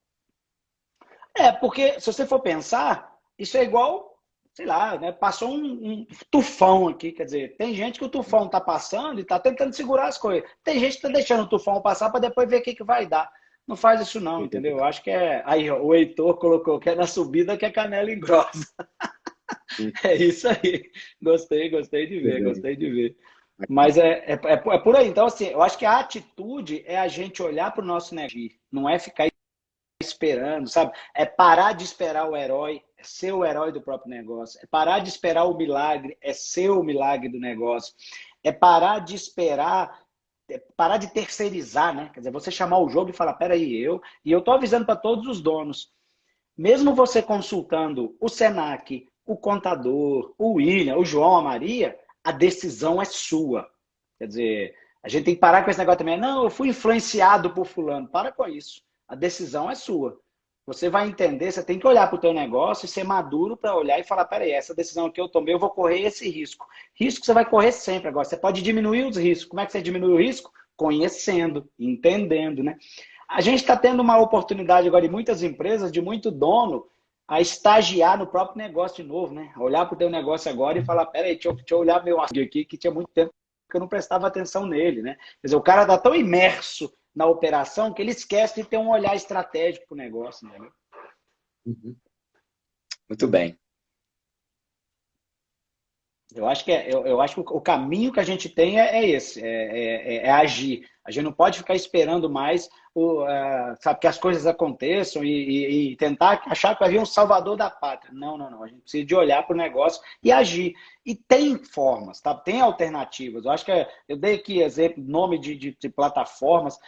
Porque se você for pensar, isso é igual, sei lá, né? Passou um tufão aqui, quer dizer, tem gente que o tufão está passando e está tentando segurar as coisas. Tem gente que está deixando o tufão passar para depois ver o que vai dar. Não faz isso não, entendeu? Eu acho que é... Aí, ó, o Heitor colocou que é na subida que é canela engrossa. É isso aí. Gostei de ver, gostei de ver. Mas é por aí. Então, assim, eu acho que a atitude é a gente olhar para o nosso negócio, não é ficar esperando, sabe? É parar de esperar o herói, é ser o herói do próprio negócio. É parar de esperar o milagre, é ser o milagre do negócio. É parar de esperar, parar de terceirizar, né? Quer dizer, você chamar o jogo e falar, peraí, e eu tô avisando para todos os donos, mesmo você consultando o Senac, o contador, o William, o João, a Maria, a decisão é sua. Quer dizer, a gente tem que parar com esse negócio também. Não, eu fui influenciado por fulano. Para com isso. A decisão é sua. Você vai entender, você tem que olhar para o teu negócio e ser maduro para olhar e falar, peraí, essa decisão que eu tomei, eu vou correr esse risco. Risco você vai correr sempre agora. Você pode diminuir os riscos. Como é que você diminui o risco? Conhecendo, entendendo, né? A gente está tendo uma oportunidade agora em muitas empresas, de muito dono, a estagiar no próprio negócio de novo, né? Olhar para o teu negócio agora e falar, peraí, deixa eu olhar meu açougue aqui, que tinha muito tempo que eu não prestava atenção nele, né? Quer dizer, o cara está tão imerso na operação que ele esquece de ter um olhar estratégico para o negócio, né? Uhum. Muito bem. Eu acho que o caminho que a gente tem é esse, é agir. A gente não pode ficar esperando mais sabe, que as coisas aconteçam e tentar achar que vai vir um salvador da pátria. Não, não, não. A gente precisa de olhar para o negócio e agir. E tem formas, tá? Tem alternativas. Eu acho que eu dei aqui exemplo, nome de plataformas.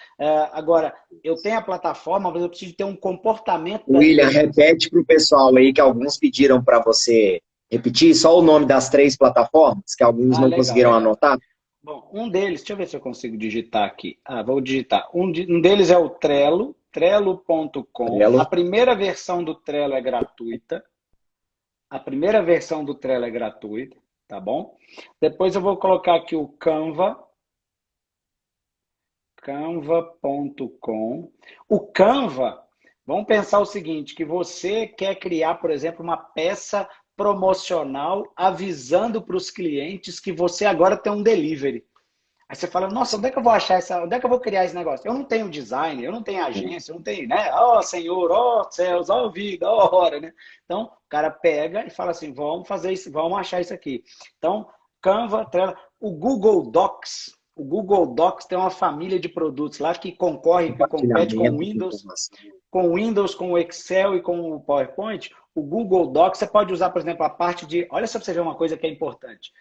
Agora, eu tenho a plataforma, mas eu preciso ter um comportamento da William, liderança. repete para o pessoal aí que alguns pediram para você repetir só o nome das 3 plataformas, que alguns Ah, não legal, conseguiram legal. anotar. Bom, um deles, deixa eu ver se eu consigo digitar aqui. Vou digitar. Um deles é o Trello, trello.com. A Trello. primeira versão do Trello é gratuita. A primeira versão do Trello é gratuita, tá bom? Depois eu vou colocar aqui o Canva, canva.com. O Canva, vamos pensar o seguinte, que você quer criar, por exemplo, uma peça promocional avisando para os clientes que você agora tem um delivery. Aí você fala, nossa, onde é que eu vou achar essa, onde é que eu vou criar esse negócio? Eu não tenho design, eu não tenho agência, eu não tenho, né? Ó Senhor, ó céus, ó vida, ó hora, né? Então, o cara pega e fala assim, vamos fazer isso, vamos achar isso aqui. Então, Canva, Trello, o Google Docs tem uma família de produtos lá que concorre, que compete Compartilhamento de informação. Com o Windows, com o Excel e com o PowerPoint. O Google Docs, você pode usar, por exemplo, a parte de, olha só para você ver uma coisa que é importante.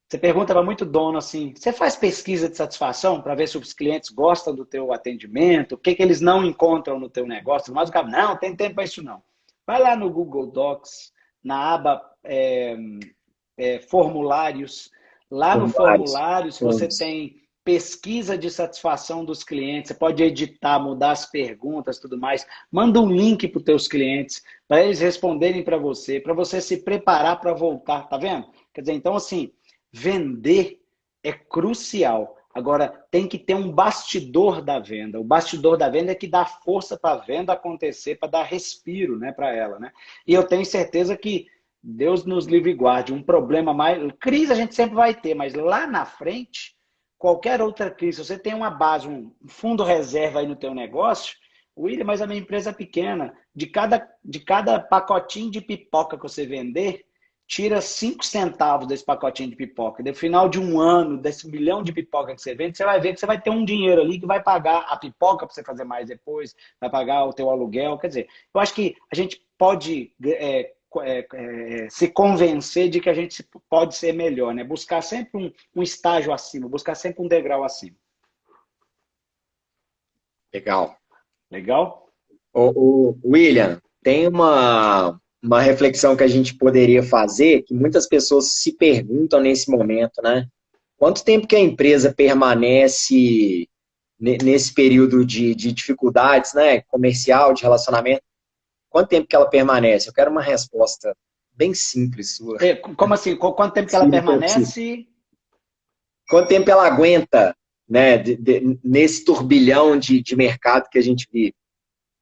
Você pergunta para muito dono assim, você faz pesquisa de satisfação para ver se os clientes gostam do teu atendimento, o que, que eles não encontram no teu negócio? Mas o cara, não, tem tempo para isso não. Vai lá no Google Docs, na aba formulários. Lá no Formulários. formulários você tem pesquisa de satisfação dos clientes, você pode editar, mudar as perguntas, tudo mais. Manda um link para os teus clientes, para eles responderem para você se preparar para voltar, tá vendo? Quer dizer, então assim, vender é crucial. Agora, tem que ter um bastidor da venda. O bastidor da venda é que dá força para a venda acontecer, para dar respiro, né, para ela, né? E eu tenho certeza que Deus nos livre e guarde. Um problema mais. Crise a gente sempre vai ter, mas lá na frente, qualquer outra crise, se você tem uma base, um fundo reserva aí no teu negócio, William, mas a minha empresa é pequena. De cada pacotinho de pipoca que você vender, tira 5 centavos desse pacotinho de pipoca. No final de um ano, desse milhão de pipoca que você vende, você vai ver que você vai ter um dinheiro ali que vai pagar a pipoca para você fazer mais depois, vai pagar o teu aluguel. Quer dizer, eu acho que a gente pode se convencer de que a gente pode ser melhor, né? Buscar sempre um estágio acima, buscar sempre um degrau acima. Legal. Legal? William, tem uma reflexão que a gente poderia fazer, que muitas pessoas se perguntam nesse momento, né? Quanto tempo que a empresa permanece nesse período de dificuldades, né? Comercial, de relacionamento? Quanto tempo que ela permanece? Eu quero uma resposta bem simples sua. Como assim? Quanto tempo que ela permanece? Quanto tempo ela aguenta, né, nesse turbilhão de mercado que a gente vive?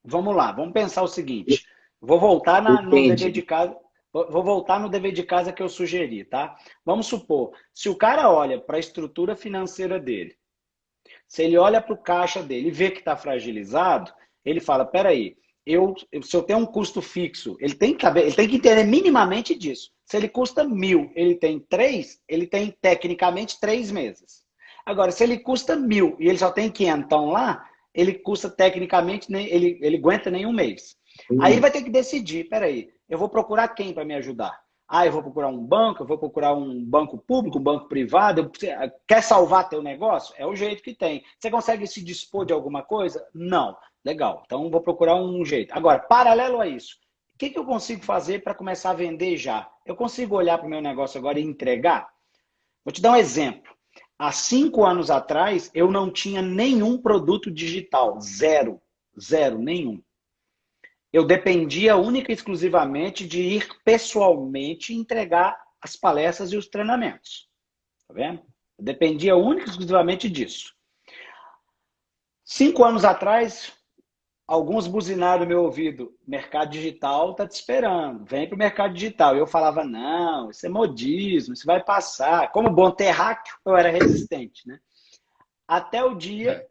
Vamos lá, vamos pensar o seguinte. Vou voltar no dever de casa. Vou voltar no dever de casa que eu sugeri, tá? Vamos supor, se o cara olha para a estrutura financeira dele, se ele olha para o caixa dele e vê que está fragilizado, ele fala, peraí, se eu tenho um custo fixo, ele tem que entender minimamente disso. Se ele custa 1.000, ele tem 3, ele tem tecnicamente 3 meses. Agora, se ele custa 1.000 e ele só tem 500 lá, ele custa tecnicamente, ele aguenta nem um mês. Aí ele vai ter que decidir, peraí, eu vou procurar quem para me ajudar? Ah, eu vou procurar um banco, eu vou procurar um banco público, um banco privado. Quer salvar teu negócio? É o jeito que tem. Você consegue se dispor de alguma coisa? Não. Legal. Então vou procurar um jeito. Agora, paralelo a isso, o que eu consigo fazer para começar a vender já? Eu consigo olhar para o meu negócio agora e entregar? Vou te dar um exemplo. Há 5 anos atrás, eu não tinha nenhum produto digital. Zero. Zero, nenhum. Eu dependia única e exclusivamente de ir pessoalmente entregar as palestras e os treinamentos. Tá vendo? Eu dependia única e exclusivamente disso. 5 anos atrás, alguns buzinaram no meu ouvido. Mercado digital está te esperando. Vem para o mercado digital. E eu falava, não, isso é modismo, isso vai passar. Como bom terráqueo, eu era resistente, né? Até o dia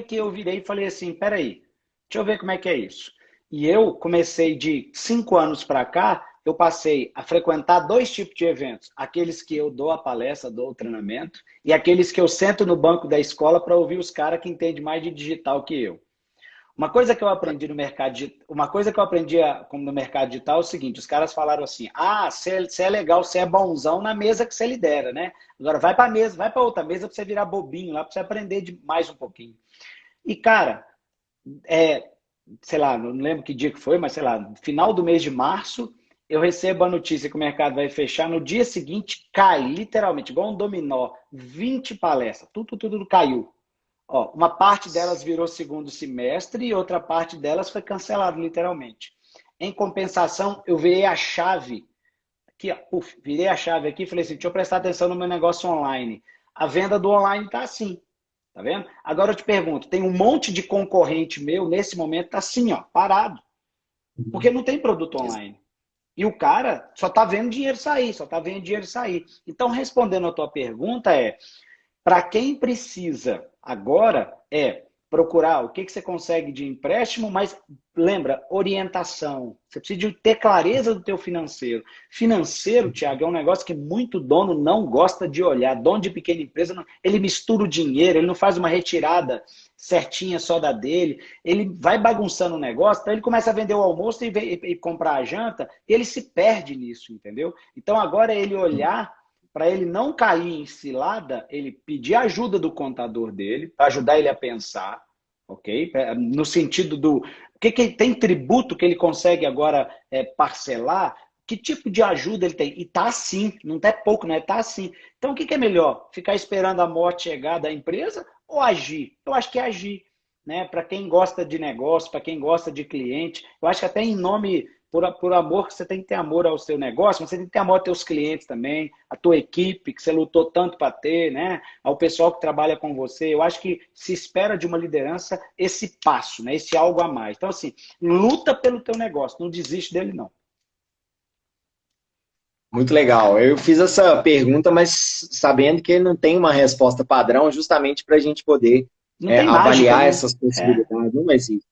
que eu virei e falei assim, peraí, deixa eu ver como é que é isso. E eu comecei de 5 anos para cá, eu passei a frequentar 2 tipos de eventos. Aqueles que eu dou a palestra, dou o treinamento, e aqueles que eu sento no banco da escola para ouvir os caras que entendem mais de digital que eu. Uma coisa que eu aprendi no mercado no mercado digital é o seguinte, os caras falaram assim, você é legal, você é bonzão na mesa que você lidera, né? Agora vai para a mesa, vai para outra mesa para você virar bobinho lá, para você aprender mais um pouquinho. E, cara, sei lá, não lembro que dia que foi, mas sei lá, no final do mês de março, eu recebo a notícia que o mercado vai fechar, no dia seguinte cai, literalmente, igual um dominó, 20 palestras, tudo caiu. Ó, uma parte delas virou segundo semestre e outra parte delas foi cancelada, literalmente. Em compensação, eu virei a chave aqui, ó, virei a chave aqui e falei assim, deixa eu prestar atenção no meu negócio online. A venda do online está assim, tá vendo? Agora eu te pergunto, tem um monte de concorrente meu, nesse momento, está assim, ó, parado. Porque não tem produto online. E o cara só está vendo dinheiro sair, só está vendo dinheiro sair. Então, respondendo a tua pergunta para quem precisa agora procurar o que você consegue de empréstimo, mas lembra, orientação. Você precisa de ter clareza do teu financeiro. Financeiro, Thiago, é um negócio que muito dono não gosta de olhar. Dono de pequena empresa, ele mistura o dinheiro, ele não faz uma retirada certinha só da dele, ele vai bagunçando o negócio, então ele começa a vender o almoço e comprar a janta, e ele se perde nisso, entendeu? Então agora é ele olhar para ele não cair em cilada, ele pedir ajuda do contador dele, para ajudar ele a pensar, ok? No sentido do que tem tributo que ele consegue agora parcelar, que tipo de ajuda ele tem? E tá assim, não é pouco, né? Tá assim. Então o que é melhor? Ficar esperando a morte chegar da empresa ou agir? Eu acho que é agir, né? Para quem gosta de negócio, para quem gosta de cliente, eu acho que até em nome por amor, que você tem que ter amor ao seu negócio, mas você tem que ter amor aos teus clientes também, a tua equipe, que você lutou tanto para ter, né? Ao pessoal que trabalha com você. Eu acho que se espera de uma liderança esse passo, né? Esse algo a mais. Então, assim, luta pelo teu negócio, não desiste dele, não. Muito legal. Eu fiz essa pergunta, mas sabendo que não tem uma resposta padrão, justamente para a gente poder Não tem mágica, avaliar né? essas possibilidades. Não existe.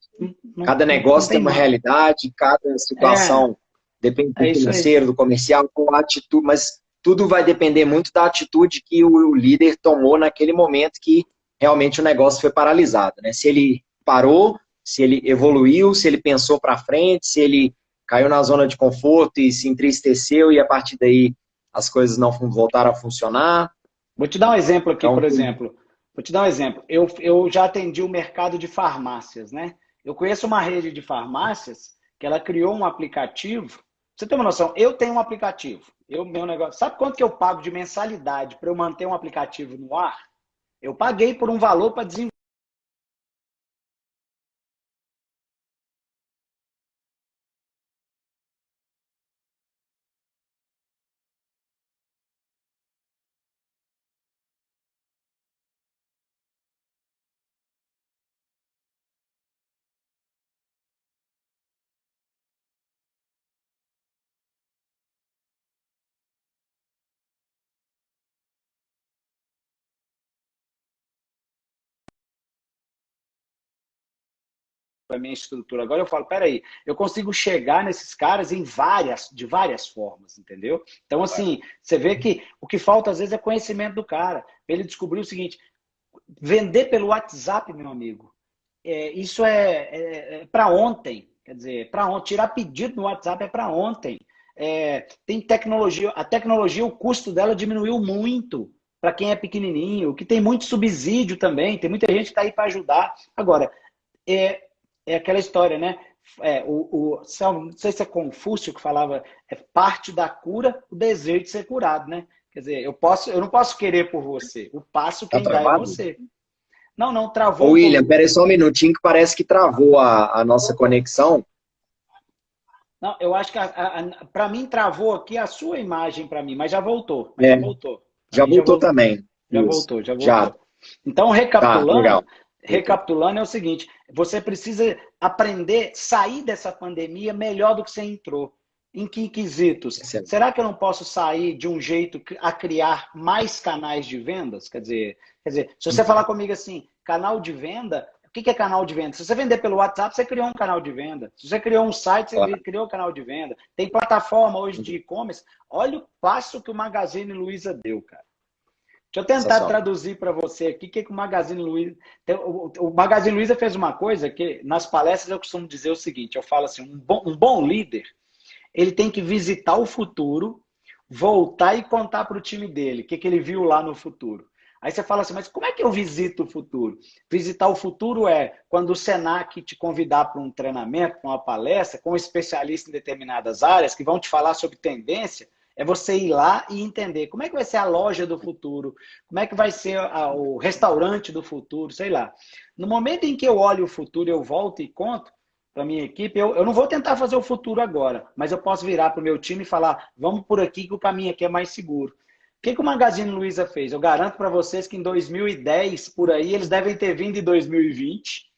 Cada Não negócio tem tem uma mágica. realidade, cada situação depende do É isso aí. financeiro, do comercial, com a atitude, mas tudo vai depender muito da atitude que o líder tomou naquele momento que realmente o negócio foi paralisado, né? Se ele parou, se ele evoluiu, se ele pensou para frente, se ele caiu na zona de conforto e se entristeceu e a partir daí as coisas não voltaram a funcionar. Vou te dar um exemplo aqui, Então, por exemplo. Vou te dar um exemplo. Eu já atendi o mercado de farmácias, né? Eu conheço uma rede de farmácias que ela criou um aplicativo. Pra você ter uma noção, eu tenho um aplicativo. Meu negócio. Sabe quanto que eu pago de mensalidade para eu manter um aplicativo no ar? Eu paguei por um valor para desenvolver. A minha estrutura. Agora eu falo, peraí, eu consigo chegar nesses caras de várias formas, entendeu? Então, assim, você vê que o que falta às vezes é conhecimento do cara. Ele descobriu o seguinte: vender pelo WhatsApp, meu amigo, isso é para ontem. Quer dizer, para ontem. Tirar pedido no WhatsApp é para ontem. Tem tecnologia, a tecnologia, o custo dela diminuiu muito para quem é pequenininho, que tem muito subsídio também, tem muita gente que está aí para ajudar. Agora, é, é aquela história, né? Não sei se é Confúcio que falava, é parte da cura o desejo de ser curado, né? Quer dizer, eu não posso querer por você. O passo tá quem dá é travado? você. Não, não, travou Ô, um William, pouco. peraí só um minutinho que parece que travou a nossa conexão. Não, eu acho que para mim travou aqui a sua imagem para mim, mas já voltou. Mas já É, voltou. Para já mim já voltou voltou. também. Já Isso. voltou, já Já. voltou. Então, Tá, legal. Voltou. recapitulando é o seguinte: você precisa aprender, sair dessa pandemia melhor do que você entrou. Em que quesitos? Excelente. Será que eu não posso sair de um jeito a criar mais canais de vendas? Quer dizer, se você falar comigo assim, canal de venda, o que é canal de venda? Se você vender pelo WhatsApp, você criou um canal de venda. Se você criou um site, você Claro. criou um canal de venda. Tem plataforma hoje de e-commerce. Olha o passo que o Magazine Luiza deu, cara. Deixa eu tentar Sensacional. traduzir para você aqui o que o Magazine Luiza. O Magazine Luiza fez uma coisa que nas palestras eu costumo dizer o seguinte: eu falo assim, um bom líder, ele tem que visitar o futuro, voltar e contar para o time dele o que ele viu lá no futuro. Aí você fala assim, mas como é que eu visito o futuro? Visitar o futuro é quando o Senac te convidar para um treinamento, para uma palestra, com um especialista em determinadas áreas, que vão te falar sobre tendência, é você ir lá e entender como é que vai ser a loja do futuro, como é que vai ser o restaurante do futuro, sei lá. No momento em que eu olho o futuro, eu volto e conto para minha equipe, eu não vou tentar fazer o futuro agora, mas eu posso virar para o meu time e falar, vamos por aqui que o caminho aqui é mais seguro. O que o Magazine Luiza fez? Eu garanto para vocês que em 2010, por aí, eles devem ter vindo em 2020,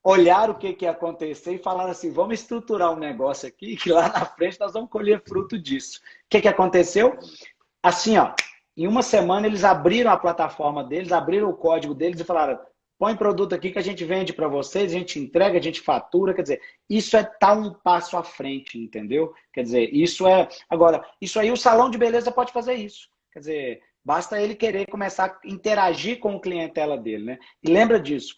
olharam o que, que ia acontecer e falaram assim, vamos estruturar um negócio aqui que lá na frente nós vamos colher fruto disso. O que, que aconteceu? Assim, ó, em uma semana eles abriram a plataforma deles, abriram o código deles e falaram, põe produto aqui que a gente vende para vocês, a gente entrega, a gente fatura, quer dizer, isso é estar um passo à frente, entendeu? Quer dizer, isso é... Agora, isso aí o salão de beleza pode fazer isso. Quer dizer, basta ele querer começar a interagir com o clientela dele, né? E lembra disso,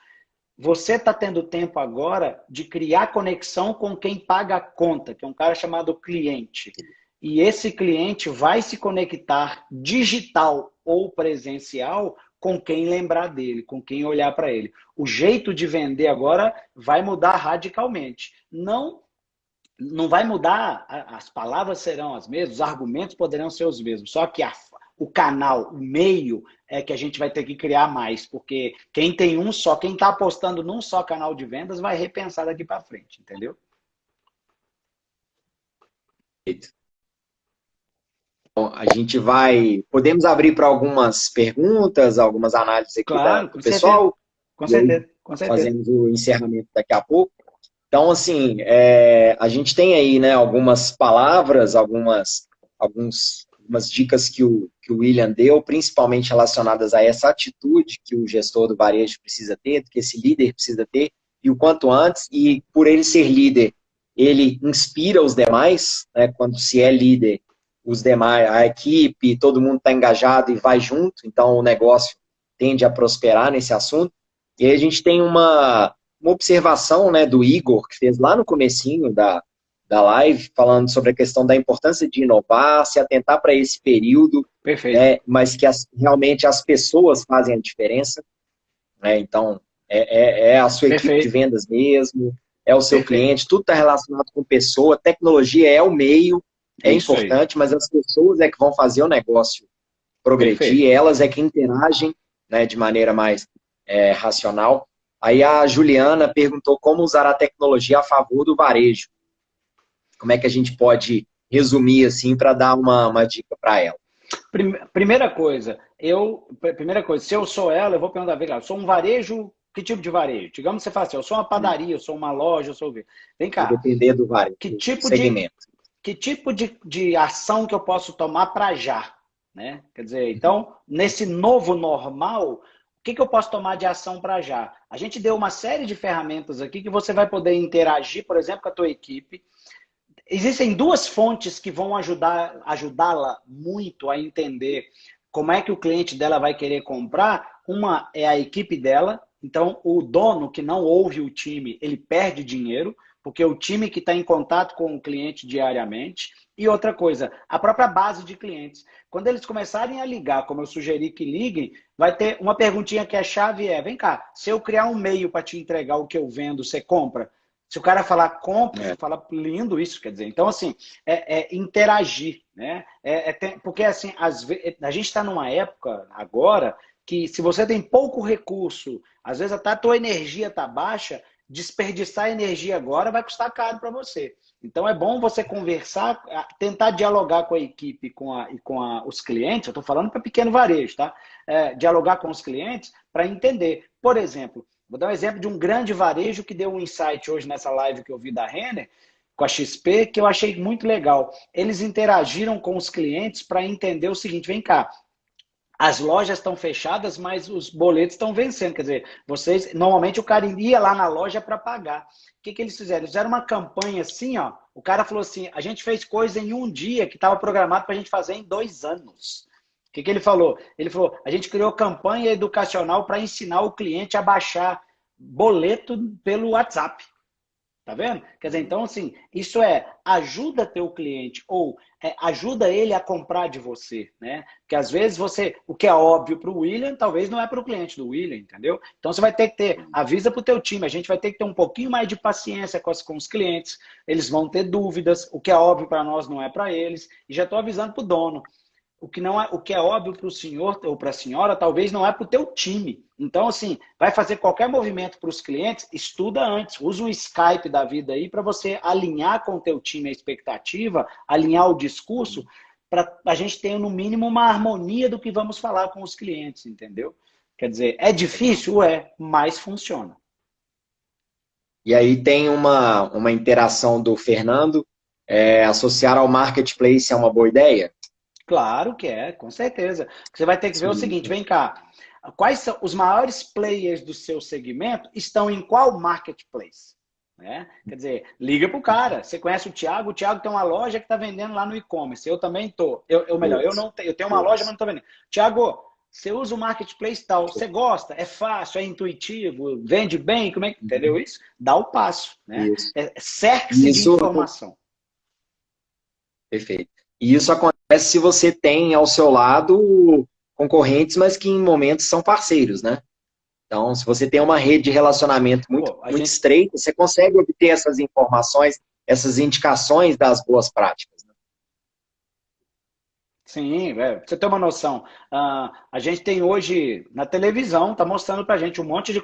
você está tendo tempo agora de criar conexão com quem paga a conta, que é um cara chamado cliente. E esse cliente vai se conectar digital ou presencial com quem lembrar dele, com quem olhar para ele. O jeito de vender agora vai mudar radicalmente. Não vai mudar, as palavras serão as mesmas, os argumentos poderão ser os mesmos, só que o canal, o meio, é que a gente vai ter que criar mais, porque quem tem um só, quem está apostando num só canal de vendas vai repensar daqui para frente, entendeu? Bom, a gente vai... Podemos abrir para algumas perguntas, algumas análises aqui Claro, do pessoal, com e aí certeza, com certeza. fazemos o encerramento daqui a pouco. Então, assim, a gente tem aí, né, algumas palavras, algumas dicas que o William deu, principalmente relacionadas a essa atitude que o gestor do varejo precisa ter, que esse líder precisa ter, e o quanto antes, e por ele ser líder, ele inspira os demais, né, quando se é líder, os demais, a equipe, todo mundo está engajado e vai junto, então o negócio tende a prosperar nesse assunto. E aí a gente tem uma observação, né, do Igor, que fez lá no comecinho da live, falando sobre a questão da importância de inovar, se atentar para esse período, Perfeito. né, mas que realmente as pessoas fazem a diferença, né, então é a sua equipe de Perfeito. vendas mesmo, é o seu Perfeito. cliente, tudo está relacionado com pessoa, tecnologia é o meio, é Isso aí. importante, mas as pessoas é que vão fazer o negócio progredir, Perfeito. elas é que interagem, né, de maneira mais racional. Aí a Juliana perguntou como usar a tecnologia a favor do varejo. Como é que a gente pode resumir assim para dar uma dica para ela? Primeira coisa, se eu sou ela, eu vou perguntar, vem cá, eu sou um varejo, que tipo de varejo? Digamos que você fala assim, eu sou uma padaria, eu sou uma loja, eu sou o quê? Vem Vai cá, depender do varejo, que do tipo de, segmento. que tipo de ação que eu posso tomar para já? Né? Quer dizer, então, nesse novo normal, o que, que eu posso tomar de ação para já? A gente deu uma série de ferramentas aqui que você vai poder interagir, por exemplo, com a tua equipe. Existem duas fontes que vão ajudá-la muito a entender como é que o cliente dela vai querer comprar. Uma é a equipe dela. Então, o dono que não ouve o time, ele perde dinheiro, porque o time que está em contato com o cliente diariamente. E outra coisa, a própria base de clientes. Quando eles começarem a ligar, como eu sugeri que liguem, vai ter uma perguntinha que a chave vem cá, se eu criar um meio para te entregar o que eu vendo, você compra? Se o cara falar compra, você fala lindo isso, quer dizer. Então, assim, interagir, né? Porque, assim, a gente está numa época agora que se você tem pouco recurso, às vezes até a tua energia está baixa, desperdiçar energia agora vai custar caro para você. Então, é bom você conversar, tentar dialogar com a equipe e com os clientes. Eu estou falando para pequeno varejo, tá? Dialogar com os clientes para entender. Por exemplo, vou dar um exemplo de um grande varejo que deu um insight hoje nessa live que eu vi da Renner, com a XP, que eu achei muito legal. Eles interagiram com os clientes para entender o seguinte, vem cá, as lojas estão fechadas, mas os boletos estão vencendo. Quer dizer, normalmente o cara iria lá na loja para pagar. O que eles fizeram? Eles fizeram uma campanha assim, ó. O cara falou assim, a gente fez coisa em um dia que estava programado para a gente fazer em 2 anos. O que ele falou? Ele falou, a gente criou campanha educacional para ensinar o cliente a baixar boleto pelo WhatsApp. Tá vendo? Quer dizer, então, assim, isso ajuda teu cliente ou ajuda ele a comprar de você, né? Porque às vezes o que é óbvio para o William, talvez não é para o cliente do William, entendeu? Então você vai ter que avisa para o teu time, a gente vai ter que ter um pouquinho mais de paciência com os clientes, eles vão ter dúvidas, o que é óbvio para nós não é para eles, e já estou avisando para o dono. O que é óbvio para o senhor ou para a senhora, talvez não é para o teu time. Então, assim, vai fazer qualquer movimento para os clientes, estuda antes. Usa um Skype da vida aí para você alinhar com o teu time a expectativa, alinhar o discurso, para a gente ter, no mínimo, uma harmonia do que vamos falar com os clientes, entendeu? Quer dizer, é difícil? Mas funciona. E aí tem uma interação do Fernando, associar ao marketplace é uma boa ideia? Claro que é, com certeza. Você vai ter que ver o Sim. seguinte, vem cá. Quais são os maiores players do seu segmento estão em qual marketplace? Né? Quer dizer, liga para o cara. Você conhece o Thiago tem uma loja que está vendendo lá no e-commerce. Eu também estou. Melhor, eu Isso, não tenho, eu tenho uma loja, mas isso. não estou vendendo. Thiago, você usa o marketplace tal, você gosta, é fácil, é intuitivo, vende bem, como é que entendeu isso? Dá o passo, né? Isso. Cerque-se de Isso, informação. perfeito. E isso acontece se você tem ao seu lado concorrentes, mas que em momentos são parceiros, né? Então, se você tem uma rede de relacionamento muito, Pô, a muito gente estreita, você consegue obter essas informações, essas indicações das boas práticas, né? sim, pra você ter uma noção, a gente tem hoje na televisão, tá mostrando pra gente um monte de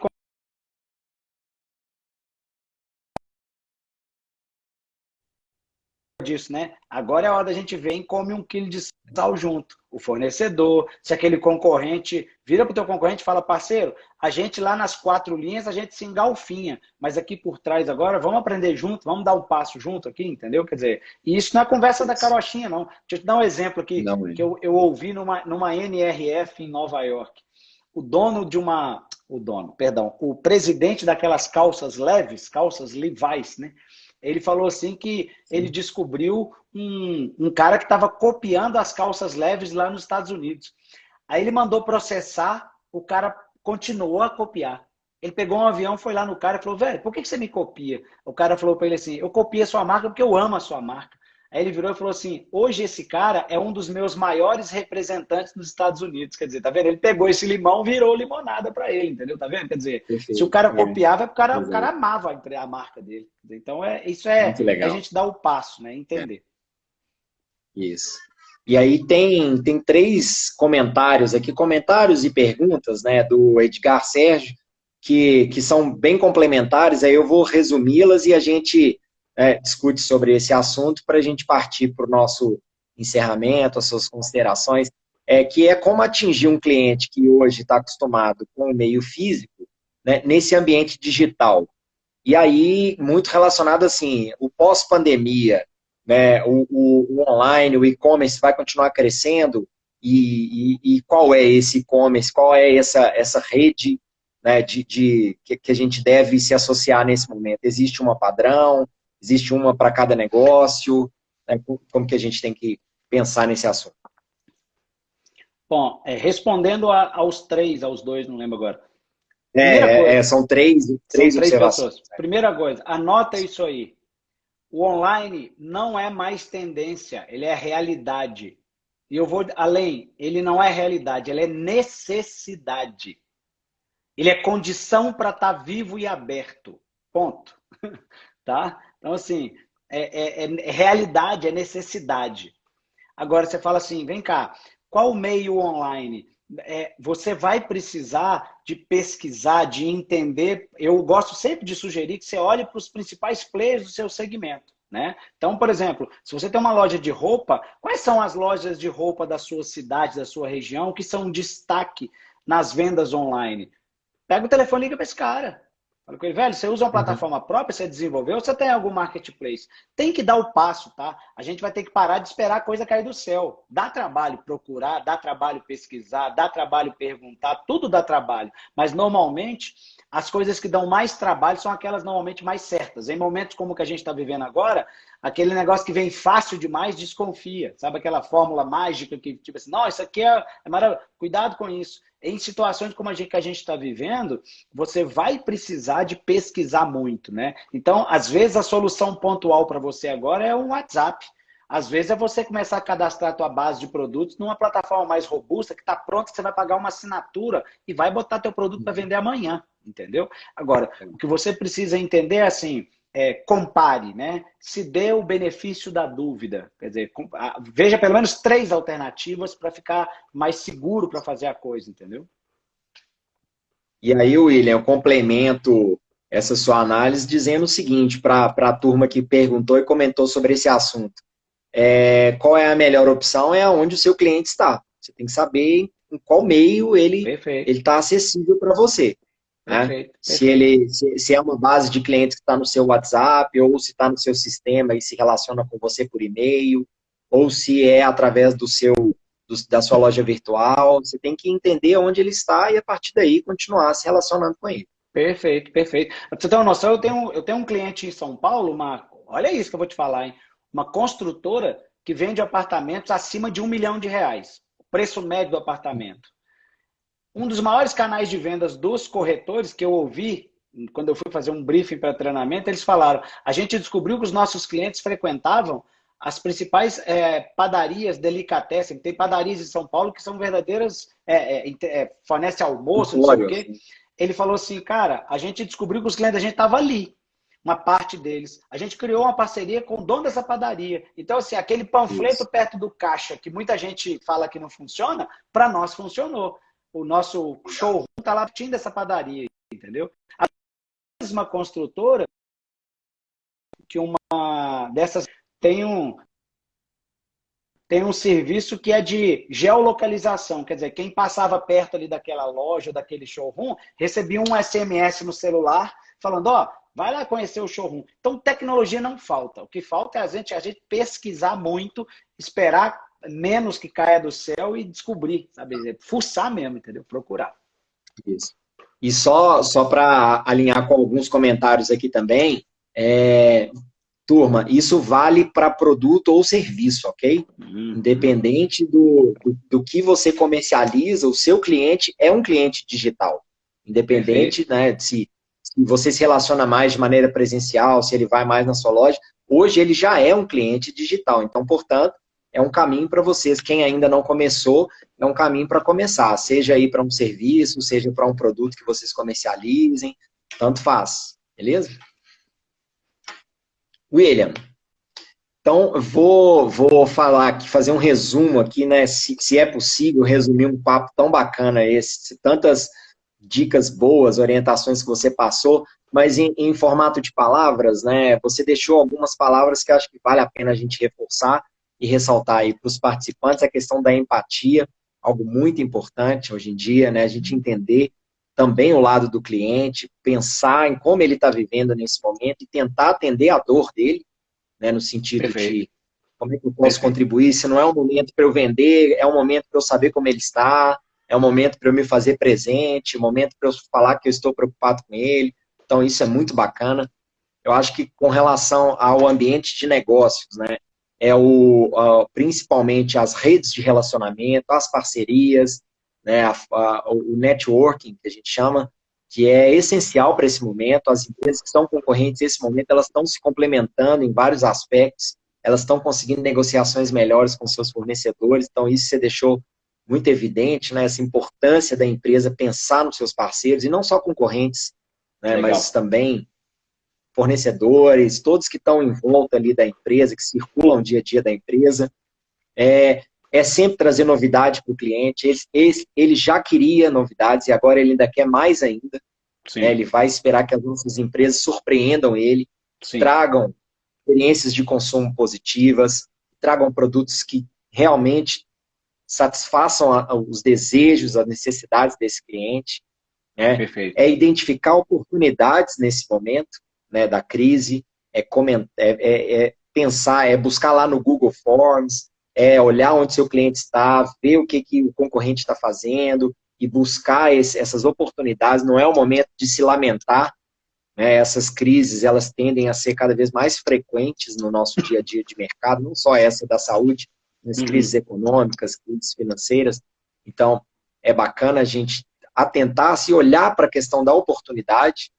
disso, né? Agora é a hora da gente ver em come um quilo de sal junto. O fornecedor, se aquele concorrente vira para o teu concorrente e fala, parceiro, a gente lá nas 4 linhas, a gente se engalfinha, mas aqui por trás agora, vamos aprender junto, vamos dar o passo junto aqui, entendeu? Quer dizer, e isso não é conversa da Isso. carochinha, não. Deixa eu te dar um exemplo aqui, Não é. que eu ouvi numa NRF em Nova York. O dono de uma... o presidente daquelas calças leves, calças Levi's, né? Ele falou assim que ele descobriu um cara que estava copiando as calças leves lá nos Estados Unidos. Aí ele mandou processar, o cara continuou a copiar. Ele pegou um avião, foi lá no cara e falou, velho, por que você me copia? O cara falou para ele assim, eu copiei a sua marca porque eu amo a sua marca. Aí ele virou e falou assim, hoje esse cara é um dos meus maiores representantes nos Estados Unidos. Quer dizer, tá vendo? Ele pegou esse limão, virou limonada para ele, entendeu? Tá vendo? Quer dizer, se o Perfeito. cara copiava, é porque o cara Exato. amava a marca dele. Então, isso Muito é a legal. gente dar o passo, né? É, Entender. isso. E aí tem 3 comentários aqui, comentários e perguntas, né, do Edgar Sérgio, que são bem complementares, aí eu vou resumi-las e a gente discute sobre esse assunto para a gente partir para o nosso encerramento, as suas considerações, que é como atingir um cliente que hoje está acostumado com o meio físico, né, nesse ambiente digital. E aí, muito relacionado assim, o pós-pandemia, né, o online, o e-commerce vai continuar crescendo, e qual é esse e-commerce, qual é essa rede, né, que a gente deve se associar nesse momento? Existe uma padrão? Existe uma para cada negócio? Né, como que a gente tem que pensar nesse assunto? Bom, respondendo aos dois, não lembro agora. Primeira coisa, São três, são três três observações. pessoas. Primeira coisa, anota isso aí. O online não é mais tendência, ele é realidade. E eu vou além, ele não é realidade, ele é necessidade. Ele é condição para estar vivo e aberto. Ponto. Tá? Então, assim, é realidade, é necessidade. Agora você fala assim, vem cá, qual meio online? Você vai precisar de pesquisar, de entender. Eu gosto sempre de sugerir que você olhe para os principais players do seu segmento. Né? Então, por exemplo, se você tem uma loja de roupa, quais são as lojas de roupa da sua cidade, da sua região, que são destaque nas vendas online? Pega o telefone e liga para esse cara. Fala com ele, velho, você usa uma Uhum. plataforma própria, você desenvolveu, ou você tem algum marketplace? Tem que dar o passo, tá? A gente vai ter que parar de esperar a coisa cair do céu. Dá trabalho procurar, dá trabalho pesquisar, dá trabalho perguntar, tudo dá trabalho. Mas normalmente, as coisas que dão mais trabalho são aquelas normalmente mais certas. Em momentos como o que a gente está vivendo agora, aquele negócio que vem fácil demais, desconfia. Sabe aquela fórmula mágica que, tipo assim, não, isso aqui é maravilhoso. Cuidado com isso. Em situações como que a gente está vivendo, você vai precisar de pesquisar muito, né? Então, às vezes, a solução pontual para você agora é um WhatsApp. Às vezes é você começar a cadastrar a tua base de produtos numa plataforma mais robusta, que está pronta, que você vai pagar uma assinatura e vai botar teu produto para vender amanhã, entendeu? Agora, o que você precisa entender é assim, compare, né? Se dê o benefício da dúvida. Quer dizer, veja pelo menos 3 alternativas para ficar mais seguro para fazer a coisa, entendeu? E aí, William, eu complemento essa sua análise dizendo o seguinte para a turma que perguntou e comentou sobre esse assunto. Qual é a melhor opção? É onde o seu cliente está. Você tem que saber em qual meio ele Perfeito. está acessível para você. né? Perfeito, Se perfeito. ele se é uma base de clientes que está no seu WhatsApp, ou se está no seu sistema e se relaciona com você por e-mail, ou se é através da sua loja virtual. Você tem que entender onde ele está e, a partir daí, continuar se relacionando com ele. Perfeito, perfeito. Pra você ter uma noção, eu tenho um cliente em São Paulo, Marco, olha isso que eu vou te falar, hein? Uma construtora que vende apartamentos acima de R$ 1 milhão. O preço médio do apartamento. Um dos maiores canais de vendas dos corretores que eu ouvi, quando eu fui fazer um briefing para treinamento, eles falaram: a gente descobriu que os nossos clientes frequentavam as principais padarias delicatessen. Tem padarias em São Paulo que são verdadeiras, fornece almoço, não sei o Empórios, quê. né? Ele falou assim, cara, a gente descobriu que os clientes da gente estavam ali, uma parte deles. A gente criou uma parceria com o dono dessa padaria. Então, assim, aquele panfleto Isso. perto do caixa, que muita gente fala que não funciona, para nós funcionou. O nosso showroom está lá pertinho dessa padaria, entendeu? A mesma construtora, que uma dessas tem um serviço que é de geolocalização, quer dizer, quem passava perto ali daquela loja, daquele showroom, recebia um SMS no celular falando, ó, vai lá conhecer o showroom. Então, tecnologia não falta. O que falta é a gente pesquisar muito, esperar menos que caia do céu e descobrir, sabe? Fuçar mesmo, entendeu? Procurar. Isso. E só para alinhar com alguns comentários aqui também, é, turma, isso vale para produto ou serviço, ok? Uhum. Independente do que você comercializa, o seu cliente é um cliente digital. Independente, Perfeito. né, se você se relaciona mais de maneira presencial, se ele vai mais na sua loja, hoje ele já é um cliente digital. Então, portanto, é um caminho para vocês. Quem ainda não começou, é um caminho para começar. Seja aí para um serviço, seja para um produto que vocês comercializem, tanto faz. Beleza? William, então, vou falar aqui, fazer um resumo aqui, né? Se é possível, resumir um papo tão bacana esse, tantas dicas boas, orientações que você passou, mas em formato de palavras, né? Você deixou algumas palavras que acho que vale a pena a gente reforçar e ressaltar aí para os participantes, a questão da empatia, algo muito importante hoje em dia, né? A gente entender também o lado do cliente, pensar em como ele está vivendo nesse momento e tentar atender a dor dele, né, no sentido Perfeito. de como é que eu posso Perfeito. contribuir, se não é um momento para eu vender, é um momento para eu saber como ele está, é um momento para eu me fazer presente, um momento para eu falar que eu estou preocupado com ele. Então, isso é muito bacana. Eu acho que com relação ao ambiente de negócios, né, principalmente as redes de relacionamento, as parcerias, né, o networking, que a gente chama, que é essencial para esse momento. As empresas que são concorrentes nesse momento, elas estão se complementando em vários aspectos, elas estão conseguindo negociações melhores com seus fornecedores, então isso você deixou muito evidente, né, essa importância da empresa pensar nos seus parceiros, e não só concorrentes, né, mas Legal. também fornecedores, todos que estão em volta ali da empresa, que circulam o dia a dia da empresa. É sempre trazer novidade para o cliente. Ele já queria novidades e agora ele ainda quer mais ainda. Né? Sim. Ele vai esperar que as nossas empresas surpreendam ele, Sim. tragam experiências de consumo positivas, tragam produtos que realmente satisfaçam os desejos, as necessidades desse cliente. Né? Perfeito. É identificar oportunidades nesse momento, né, da crise, é pensar, é buscar lá no Google Forms, é olhar onde seu cliente está, ver o que o concorrente está fazendo e buscar essas oportunidades. Não é o momento de se lamentar, né? Essas crises, elas tendem a ser cada vez mais frequentes no nosso dia a dia de mercado, não só essa da saúde, mas crises Uhum. econômicas, crises financeiras. Então, é bacana a gente atentar, se olhar para a questão da oportunidade,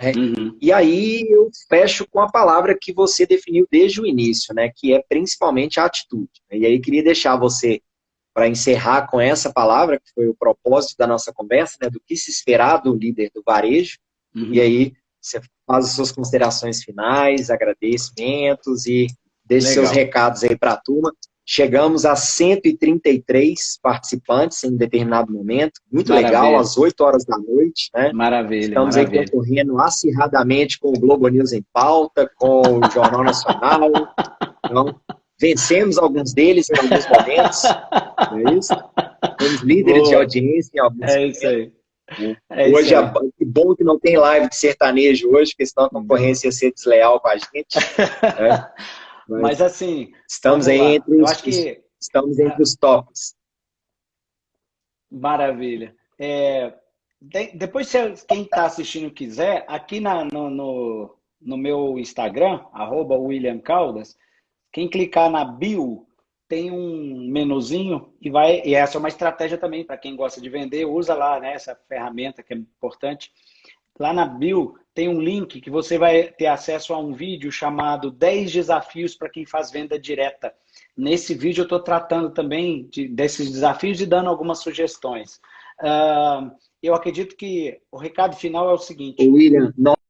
né? Uhum. E aí eu fecho com a palavra que você definiu desde o início, né? Que é principalmente a atitude. E aí queria deixar você para encerrar com essa palavra, que foi o propósito da nossa conversa, né? Do que se esperar do líder do varejo. E Uhum. aí você faz as suas considerações finais, agradecimentos e deixe seus Legal. recados aí para a turma. Chegamos a 133 participantes em determinado momento. Muito legal, Maravilha. às 8 horas da noite, né? Maravilha, Estamos aí maravilha. concorrendo acirradamente com o Globo News em pauta, com o Jornal Nacional. Então, vencemos alguns deles em alguns momentos, não é isso? Fomos líderes de Boa. audiência em alguns É isso momentos. aí. É isso Hoje, aí. que bom que não tem live de sertanejo hoje, porque senão a concorrência ia ser desleal com a gente, né? Mas Mas assim, estamos vamos aí lá. Eu acho que estamos entre os tops. maravilha. Depois, se quem está assistindo quiser, aqui no meu Instagram, @William Caldas, quem clicar na bio tem um menuzinho e essa é uma estratégia também para quem gosta de vender, usa lá, né, essa ferramenta que é importante. Lá na bio tem um link que você vai ter acesso a um vídeo chamado 10 desafios para quem faz venda direta. Nesse vídeo eu estou tratando também desses desafios e dando algumas sugestões. Eu acredito que o recado final é o seguinte: William,